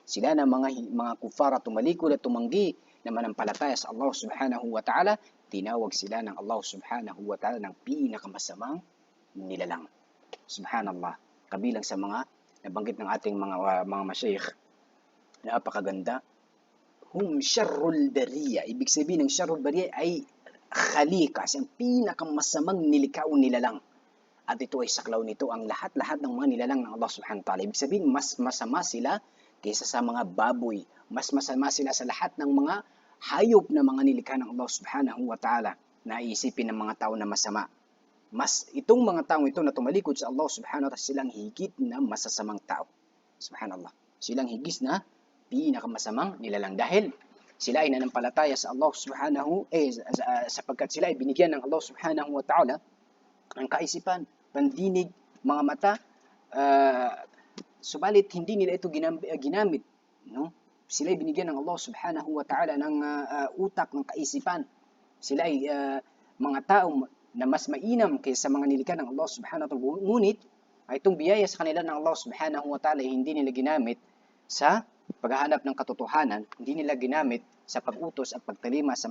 Sila na mga kufara tumalikod at tumanggi na manampalataya sa Allah subhanahu wa ta'ala, tinawag sila ng Allah subhanahu wa ta'ala ng pinakamasamang nilalang. Subhanallah. Kabilang sa mga nabanggit ng ating mga masyayikh, napakaganda. Hum syarrul bariyah. Ibig sabihin ng syarrul bariyah ay khalika, ang pinakamasamang nilikaw nilalang. At ito ay saklaw nito ang lahat-lahat ng mga nilalang ng Allah subhanahu wa ta'ala. Ibig sabihin, mas masama sila kaysa sa mga baboy. Mas masama sila sa lahat ng mga hayop na mga nilikha ng Allah subhanahu wa ta'ala na iisipin ng mga tao na masama. Itong mga taong ito na tumalikod sa Allah subhanahu wa ta'ala, silang higit na masasamang tao. Subhanallah. Silang higit na pinakamasamang nilalang. Dahil sila ay nanampalataya sa Allah subhanahu, sapagkat sila ay binigyan ng Allah subhanahu wa ta'ala ang kaisipan, pandinig, mga mata, subalit hindi nila ito ginamit. No? Sila ay binigyan ng Allah subhanahu wa ta'ala ng utak, ng kaisipan. Sila ay mga tao na mas mainam kaysa mga nilikha ng Allah subhanahu wa ta'ala. Ngunit, itong biyaya sa kanila ng Allah subhanahu wa ta'ala hindi nila ginamit sa paghahanap ng katotohanan, hindi nila ginamit sa pag-utos at pagtalima sa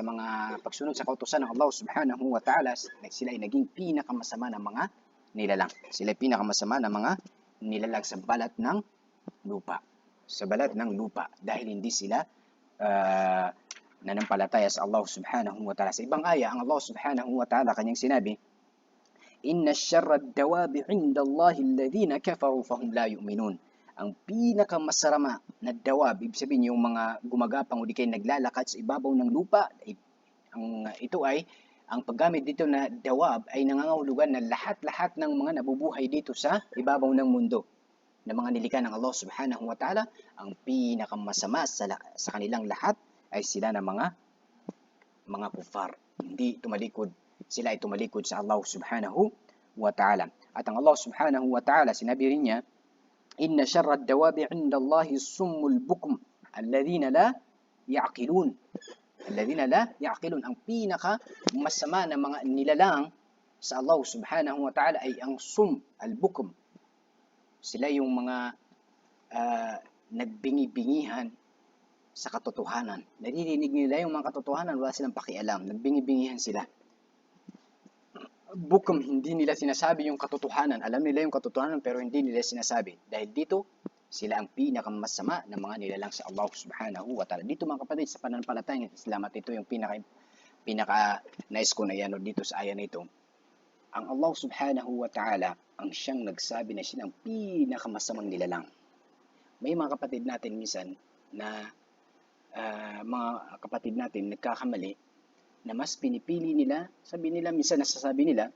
mga pagsunod sa kautusan ng Allah subhanahu wa ta'ala. Sila ay naging pinakamasama ng mga nilalang. Sila ay pinakamasama ng mga nilalang sa balat ng lupa. Sa balat ng lupa. Dahil hindi sila nanampalataya sa Allah subhanahu wa ta'ala. Sa ibang aya, ang Allah subhanahu wa ta'ala kanyang sinabi, Inna syarra ad-dawabi 'inda Allahi alladhina kafaru fahum la yu'minun. Ang pinakamasarama na dawab, ibig sabihin yung mga gumagapang o di kayo naglalakad sa ibabaw ng lupa, ang paggamit dito na dawab ay nangangahulugan na lahat-lahat ng mga nabubuhay dito sa ibabaw ng mundo na mga nilikha ng Allah subhanahu wa ta'ala, ang pinakamasama sa kanilang lahat ay sila na mga kufar. Sila ay tumalikod sa Allah subhanahu wa ta'ala. At ang Allah subhanahu wa ta'ala, sinabi rin niya, Inna syarra ad-dawabi 'inda Allahi as-summul bukum alladhina la ya'qilun. Alladhina la ya'qilun. Ang pinaka masama na mga nilalang sa Allah subhanahu wa ta'ala ay ang al-bukum. Sila yung mga nagbingi-bingihan sa katotohanan. Naririnig nila yung mga katotohanan, wala silang pakialam. Nagbingi-bingihan sila. Bukum, hindi nila sinasabi yung katotohanan. Alam nila yung katotohanan pero hindi nila sinasabi. Dahil dito, sila ang pinakamasama ng mga nilalang sa Allah subhanahu wa ta'ala. Dito mga kapatid, sa pananampalatayang Islam, at ito yung pinaka-nice ko na yan dito sa ayan ito. Ang Allah subhanahu wa ta'ala ang siyang nagsabi na siya ang pinakamasamang nilalang. May mga kapatid natin minsan na mga kapatid natin nagkakamali na mas pinipili nila, nasasabi nila,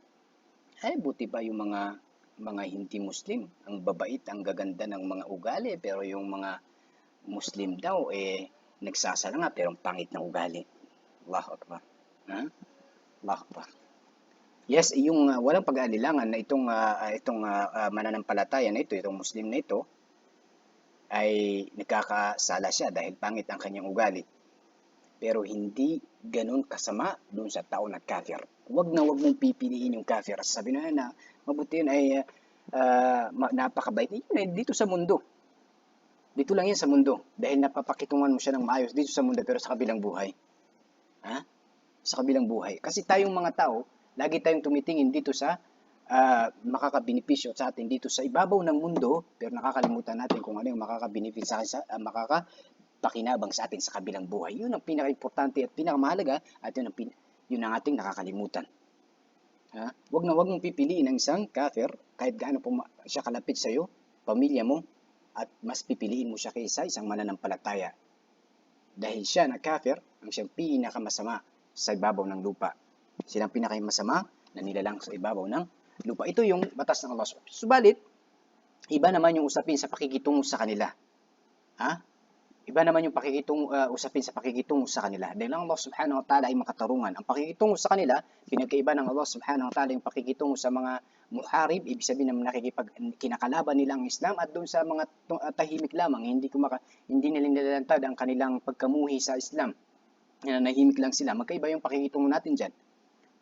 ay buti pa yung mga hindi Muslim, ang babait, ang gaganda ng mga ugali, pero yung mga Muslim daw, nagsasala nga, pero ang pangit ng ugali. Allahu Akbar. Allahu Akbar. Yes, yung walang pag-aalilangan na itong mananampalataya na ito, itong Muslim na ito, ay nagkakasala siya dahil pangit ang kanyang ugali. Pero hindi ganun kasama doon sa tao na kafir. wag mong pipiliin yung kafir. Sabi na mabuti yun ay napakabait. Yun ay dito sa mundo. Dito lang yan sa mundo. Dahil napapakitungan mo siya ng maayos dito sa mundo pero sa kabilang buhay. Ha? Sa kabilang buhay. Kasi tayong mga tao, lagi tayong tumitingin dito sa makakabenepisyo sa atin dito sa ibabaw ng mundo, pero nakakalimutan natin kung ano yung makakabenefit sa atin, makakapakinabang sa atin sa kabilang buhay. Yun ang pinaka-importante at pinakamahalaga at yun ang ating nakakalimutan. Wag mong pipiliin ang isang kafir kahit gaano po siya kalapit sa iyo, pamilya mo, at mas pipiliin mo siya kaysa isang mananampalataya. Dahil siya na kafir ang siyang pinakamasama sa ibabaw ng lupa. Silang pinakamasama na nilalang sa ibabaw ng lupa. Ito yung batas ng Allah. Subalit, iba naman yung usapin sa pakikitungo sa kanila. Iba naman yung usapin sa pakikitungo sa kanila. Dahil ang Allah subhanahu wa ta'ala ay makatarungan. Ang pakikitungo sa kanila, pinagkaiba ng Allah subhanahu wa ta'ala yung pakikitungo sa mga muharib, ibig sabihin na kinakalaban nila ang Islam, at doon sa mga tahimik lamang, hindi nila nilalantad ang kanilang pagkamuhi sa Islam. Nahimik lang sila. Magkaiba yung pakikitungo natin dyan.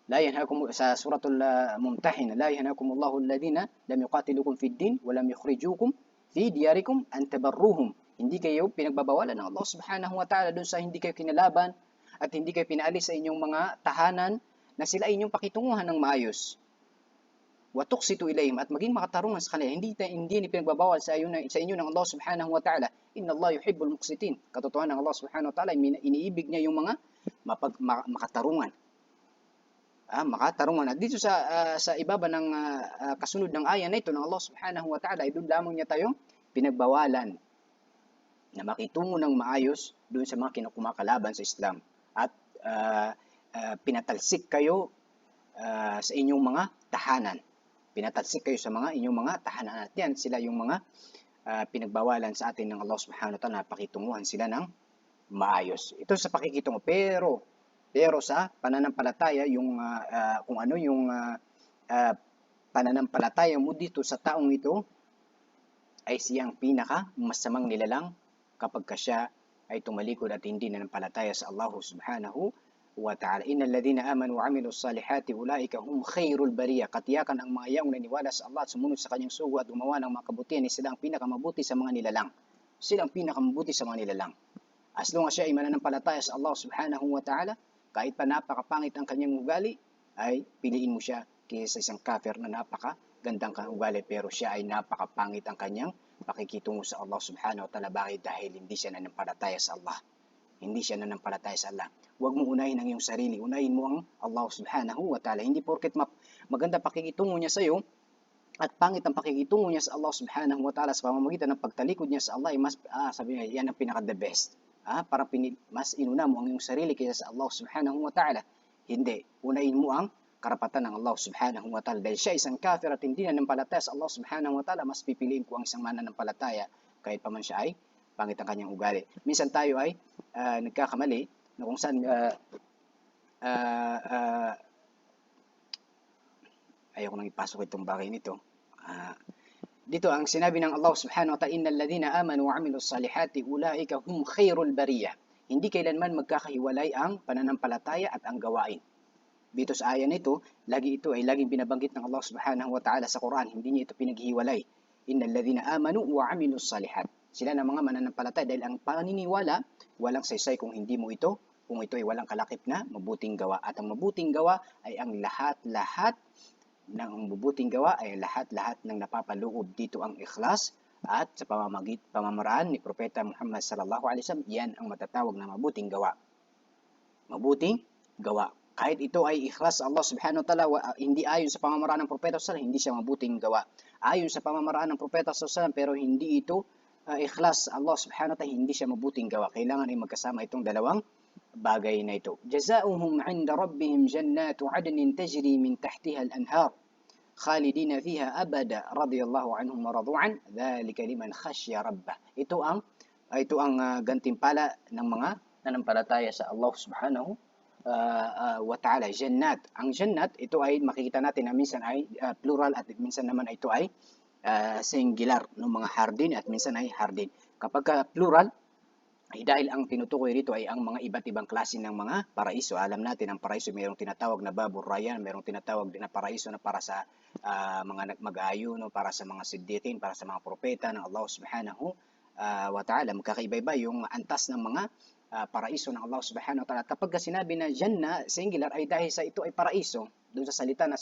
La yanhakum sa suratul Mumtahina, la yanhakumullahu alladhina lam yuqatilukum fid din wa lam yukhrijukum fi diyarikum an tabarruhum. Hindi kayo pinagbabawalan ng Allah subhanahu wa ta'ala doon sa hindi kayo kinalaban at hindi kayo pinaalis sa inyong mga tahanan na sila ay inyong pakitunguhan ng maayos. Wa tuqsitu ilayhim, at maging makatarungan sa kanila. Hindi pinagbabawal sa inyo ng Allah subhanahu wa ta'ala. Inna Allah yuhibbul muqsitin. Katotohanan ng Allah subhanahu wa ta'ala, iniibig niya yung mga makatarungan. Makatarungan. At dito sa ibaba ng kasunod ng aya na ito ng Allah subhanahu wa ta'ala, ay doon lamang niya tayong pinagbawalan na makitungo ng maayos doon sa mga kinakumakalaban sa Islam. At pinatalsik kayo sa inyong mga tahanan. Pinatalsik kayo sa inyong mga tahanan. At yan, sila yung mga pinagbawalan sa atin ng Allah subhanahu wa ta'ala na pakitunguhan sila ng maayos. Ito sa pakikitungo. Pero sa pananampalataya, kung ano yung pananampalataya mo dito sa taong ito, ay siyang pinaka-masamang nilalang kapag siya ay tumalikod at hindi nanampalataya sa Allah subhanahu wa ta'ala. Innal ladhina amanu wa 'amilus salihati ulaika hum khairul bariyah. Katiyakan ang mga yaong naniwala sa Allah at sumunod sa kanyang sugo at gumawa ng mga kabutihan, sila ang pinakamabuti sa mga nilalang. Sila ang pinakamabuti sa mga nilalang. As long as siya ay mananampalataya sa Allah subhanahu wa ta'ala, kahit pa napakapangit ang kanyang ugali, ay piliin mo siya kaysa isang kafir na napakagandang ugali pero siya ay napakapangit ang kanyang pakikitungo sa Allah subhanahu wa ta'ala. Bakit? Dahil hindi siya nanampalataya sa Allah. Hindi siya nanampalataya sa Allah. Huwag mo unahin ang iyong sarili. Unahin mo ang Allah subhanahu wa ta'ala. Hindi porket maganda pakikitungo niya sa iyo at pangit ang pakikitungo niya sa Allah subhanahu wa ta'ala sa pamamagitan ng pagtalikod niya sa Allah, ay sabi niya, yan ang pinaka-the best. Para mas inuna mo ang iyong sarili kaysa sa Allah subhanahu wa ta'ala. Hindi. Unahin mo ang karapatan ng Allah subhanahu wa ta'ala. Dahil siya isang kafir at hindi nanampalataya sa Allah subhanahu wa ta'ala, mas pipiliin ko ang isang mananampalataya kahit pa man siya ay pangit ang kanyang ugali. Minsan tayo ay nagkakamali na kung saan ayoko nang ipasok itong bagay nito. Dito ang sinabi ng Allah subhanahu wa ta'ala, innal ladhina amanu wa 'amilus salihati ulaika hum khairul bariyah. Hindi kailanman magkakahiwalay ang pananampalataya at ang gawain. Dito sa aya nito, laging binabanggit ng Allah subhanahu wa ta'ala sa Quran. Hindi niya ito pinaghiwalay. Innal ladhina amanu wa 'amilus salihat. Sila na mga mananampalataya, dahil ang paniniwala, walang saysay kung ito ay walang kalakip na mabuting gawa. At ang mabuting gawa ay ang lahat-lahat ng napapaloob dito ang ikhlas, at sa pamamaraan ni Propeta Muhammad sallallahu alaihi wasallam, yan ang matatawag na mabuting gawa. Mabuting gawa. Kahit ito ay ikhlas sa Allah subhanahu wa ta'ala, hindi ayon sa pamamaraan ng Propeta sallallahu alaihi wasallam, hindi siya mabuting gawa. Ayon sa pamamaraan ng Propeta sallallahu alaihi wasallam, pero hindi ito ikhlas sa Allah subhanahu wa ta'ala, hindi siya mabuting gawa. Kailangan ay magkasama itong dalawang bagay na ito. Jazaohum 'inda rabbihim jannatu 'adnin tajri min tahtiha al-anhar khalidina fiha abada radiyallahu anhum wa radu an dhalika liman khashiya rabbah. Ito ang gantimpala ng mga nanampalataya sa Allah subhanahu wa ta'ala. Jannat. Ang jannat, ito ay makikita natin na minsan ay plural at minsan naman ito ay singular ng mga hardin at minsan ay hardin. Kapag plural, ay dahil ang tinutukoy rito ay ang mga iba't ibang klase ng mga paraiso. Alam natin ang paraiso, mayroong tinatawag na babur rayyan, mayroong tinatawag din na paraiso na para sa mga mag-aayuno, para sa mga siddiqin, para sa mga propeta ng Allah subhanahu wa ta'ala. Magkakaiba-iba yung antas ng mga paraiso ng Allah subhanahu wa ta'ala. Kapag sinabi na Jannah, singular, ay dahil sa ito ay paraiso. Doon sa salita na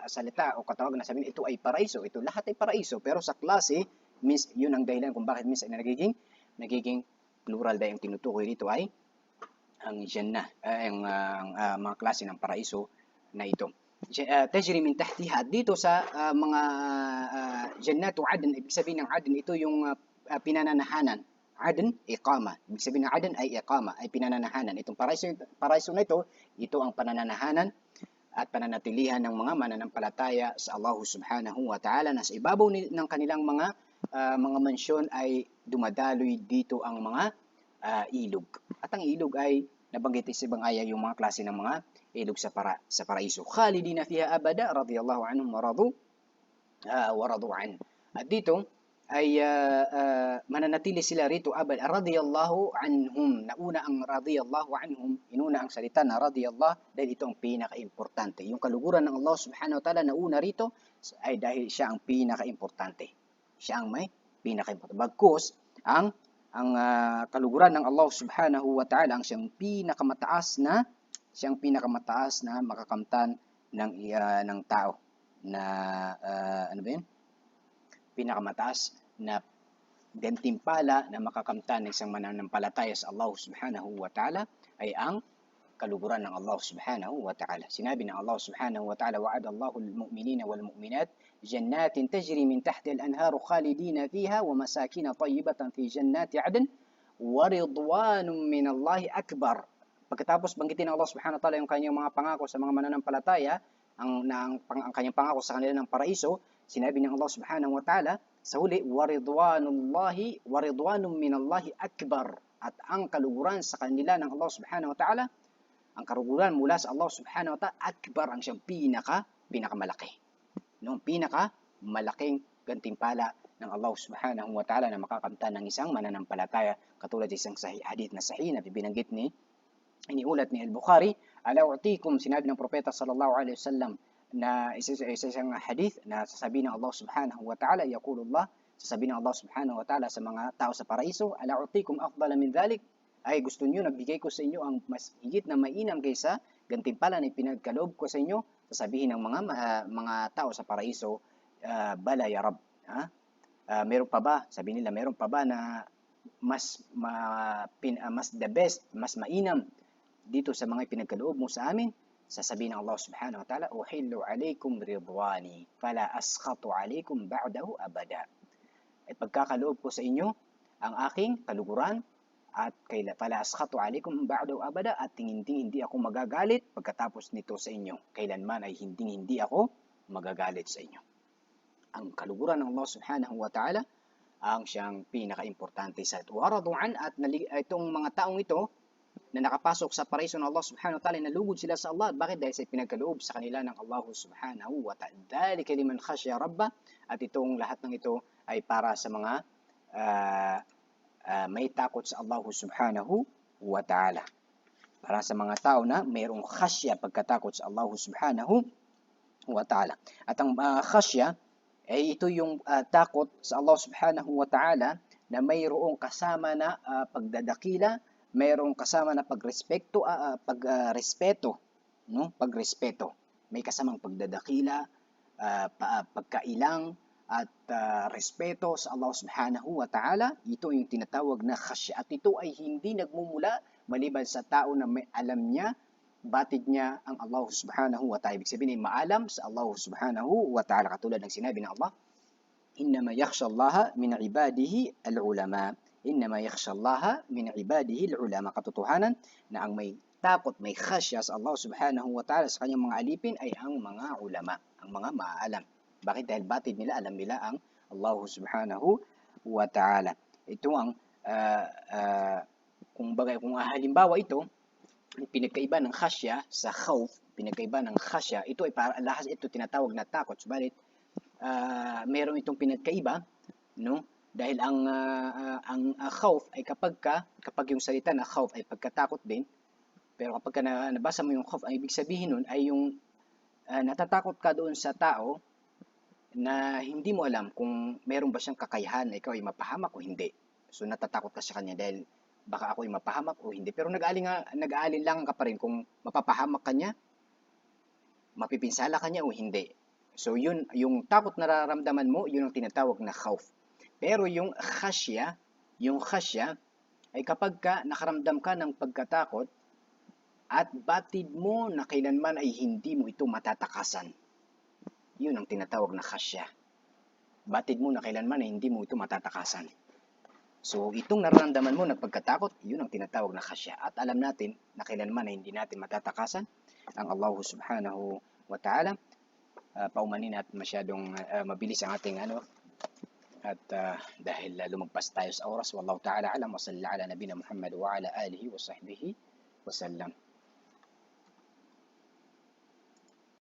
salita o katawag na sabihin, ito ay paraiso. Ito lahat ay paraiso. Pero sa klase, means yun ang dahilan kung bakit minsan nagiging plural dahil ang tinutukoy dito ay ang Jannah, ang mga klase ng paraiso na ito. Tajri min tahtiha, dito sa mga Jannatu Aden, ibig sabihin ng Aden, ito yung pinananahanan. Aden, iqama. Ibig sabihin ng Aden ay iqama, ay pinananahanan. Itong paraiso na ito ang panananahanan at pananatilihan ng mga mananampalataya sa Allah subhanahu wa ta'ala, na sa ibabaw ng kanilang mga mansyon ay dumadaloy dito ang mga ilog. At ang ilog ay nabanggit sa ibang aya yung mga klase ng mga ilog sa paraiso. Khalidina fiha abada radiyallahu anhum wa radu an. At dito ay mananatili sila rito abad. Radiyallahu anhum, nauna ang radiyallahu anhum, inuna ang salita na radiyallahu dahil ito ang pinaka-importante. Yung kaluguran ng Allah subhanahu wa ta'ala nauna rito ay dahil siya ang pinaka-importante. Siya ang may pinaka-importante. Bagkus ang kaluguran ng Allah subhanahu wa ta'ala ang siyang pinakamataas na makakamtan ng tao na ano ba yun? Pinakamataas na gantimpala na makakamtan ng isang mananampalataya sa Allah subhanahu wa ta'ala ay ang kaluguran ng Allah subhanahu wa ta'ala. Sinabi ng Allah subhanahu wa ta'ala, wa'ada Allahu al-mu'minina wal-mu'minat jannatin tajri min tahtiha al-anharu khalidina fiha wa masakin tayyibatan fi jannati 'adn wa ridwanun min Allah akbar. Pagkatapos banggitin ng Allah subhanahu wa ta'ala yung kanyang mga pangako sa mga mananampalataya, ang kanyang pangako sa kanila ng paraiso, sinabi ng Allah subhanahu wa ta'ala sa huli, wa ridwanun min Allah akbar. At ang kaluguran sa kanila ng Allah subhanahu wa ta'ala, ang karuguran mula sa Allah subhanahu wa ta'ala, akbar, ang siyang pinakamalaki. Noong pinakamalaking gantimpala ng Allah subhanahu wa ta'ala na makakamtan ng isang mananampalataya, katulad isang hadith na sahih na binanggit iniulat ni Al-Bukhari, ala u'tikum, sinabi ng propeta sallallahu alaihi wasallam na isang hadith na sasabihin ng Allah subhanahu wa ta'ala, yaqulullah, sasabihin ng Allah subhanahu wa ta'ala sa mga tao sa paraiso, ala u'tikum afdala min dhalik, ay gusto niyo nagbigay ko sa inyo ang mas higit na mainam kaysa gantimpala na pinagkaloob ko sa inyo. Sasabihin ng mga tao sa paraiso, bala ya Rab. Meron pa ba? Sabi nila, meron pa ba na mas the best, mas mainam dito sa mga pinagkaloob mo sa amin? Sasabihin ng Allah subhanahu wa ta'ala, uhillu alaykum ridwani fala askhatu alaykum ba'dahu abada. Ay pagkakaloob ko sa inyo ang aking kaluguran at fala askhatu alaykum ba'dahu abada, at hindi ako magagalit pagkatapos nito sa inyo. Kailanman ay hindi ako magagalit sa inyo. Ang kaluguran ng Allah subhanahu wa ta'ala ang siyang pinaka-importante sa ito. Waradu'an, at itong mga taong ito na nakapasok sa paraiso ng Allah subhanahu wa ta'ala, nalugod sila sa Allah. Bakit? Dahil sa pinagkaloob sa kanila ng Allah subhanahu wa ta'ala. Dhalika liman khashya rabba, at itong lahat ng ito ay para sa mga may takot sa Allah subhanahu wa ta'ala. Para sa mga tao na mayroong khashya, pagkatakot sa Allah subhanahu wa ta'ala. At ang khashya ay ito yung takot sa Allah subhanahu wa ta'ala na mayroong kasama na pagdadakila, mayroong kasama na pagrespeto, may kasamang pagdadakila, pagkailang at respeto sa Allah subhanahu wa ta'ala. Ito yung tinatawag na khashya, at ito ay hindi nagmumula maliban sa tao na may alam niya, batid niya ang Allah subhanahu wa ta'ala. Ibig sabihin ay maalam sa Allah subhanahu wa ta'ala, katulad ng sinabi ng Allah, innama yakhsha Allah min ibadihi al-ulama. Innama yakhsha Allah min ibadihi al-ulama. Katotohanan na ang may takot, may khashya sa Allah subhanahu wa ta'ala sa kanyang mga alipin ay ang mga ulama, ang mga maaalam. Bakit? Dahil batid nila, alam nila ang Allah subhanahu wa ta'ala. Ito ang kung halimbawa ito, pinagkaiba ng khashya sa khawf, pinagkaiba ng khashya, ito ay para lahas ito tinatawag na takot. Subalit meron itong pinagkaiba, no? Dahil ang khawf ay kapag yung salita na khawf ay pagkatakot din, pero kapag nabasa mo yung khawf, ay ibig sabihin nun ay yung natatakot ka doon sa tao na hindi mo alam kung meron ba siyang kakayahan na ikaw ay mapahamak o hindi. So natatakot ka sa kanya dahil baka ako ay mapahamak o hindi. Pero nag-aalinlangan ka pa rin kung mapapahamak ka niya, mapipinsala ka niya o hindi. So yun, yung takot na nararamdaman mo, yun ang tinatawag na khawf. Pero yung khashya ay kapag nakaramdam ka ng pagkatakot at batid mo na kailanman ay hindi mo ito matatakasan. Yun ang tinatawag na khashya. Batid mo na kailanman ay hindi mo ito matatakasan. So itong nararamdaman mo na pagkatakot, yun ang tinatawag na khashya. At alam natin na kailanman ay hindi natin matatakasan ang Allah subhanahu wa ta'ala. Paumanin at masyadong mabilis ang ating at dahil lumagpas tayo sa oras, wallahu ta'ala alam, wa sallallahu ala nabina Muhammad wa ala alihi wa sahbihi wa sallam.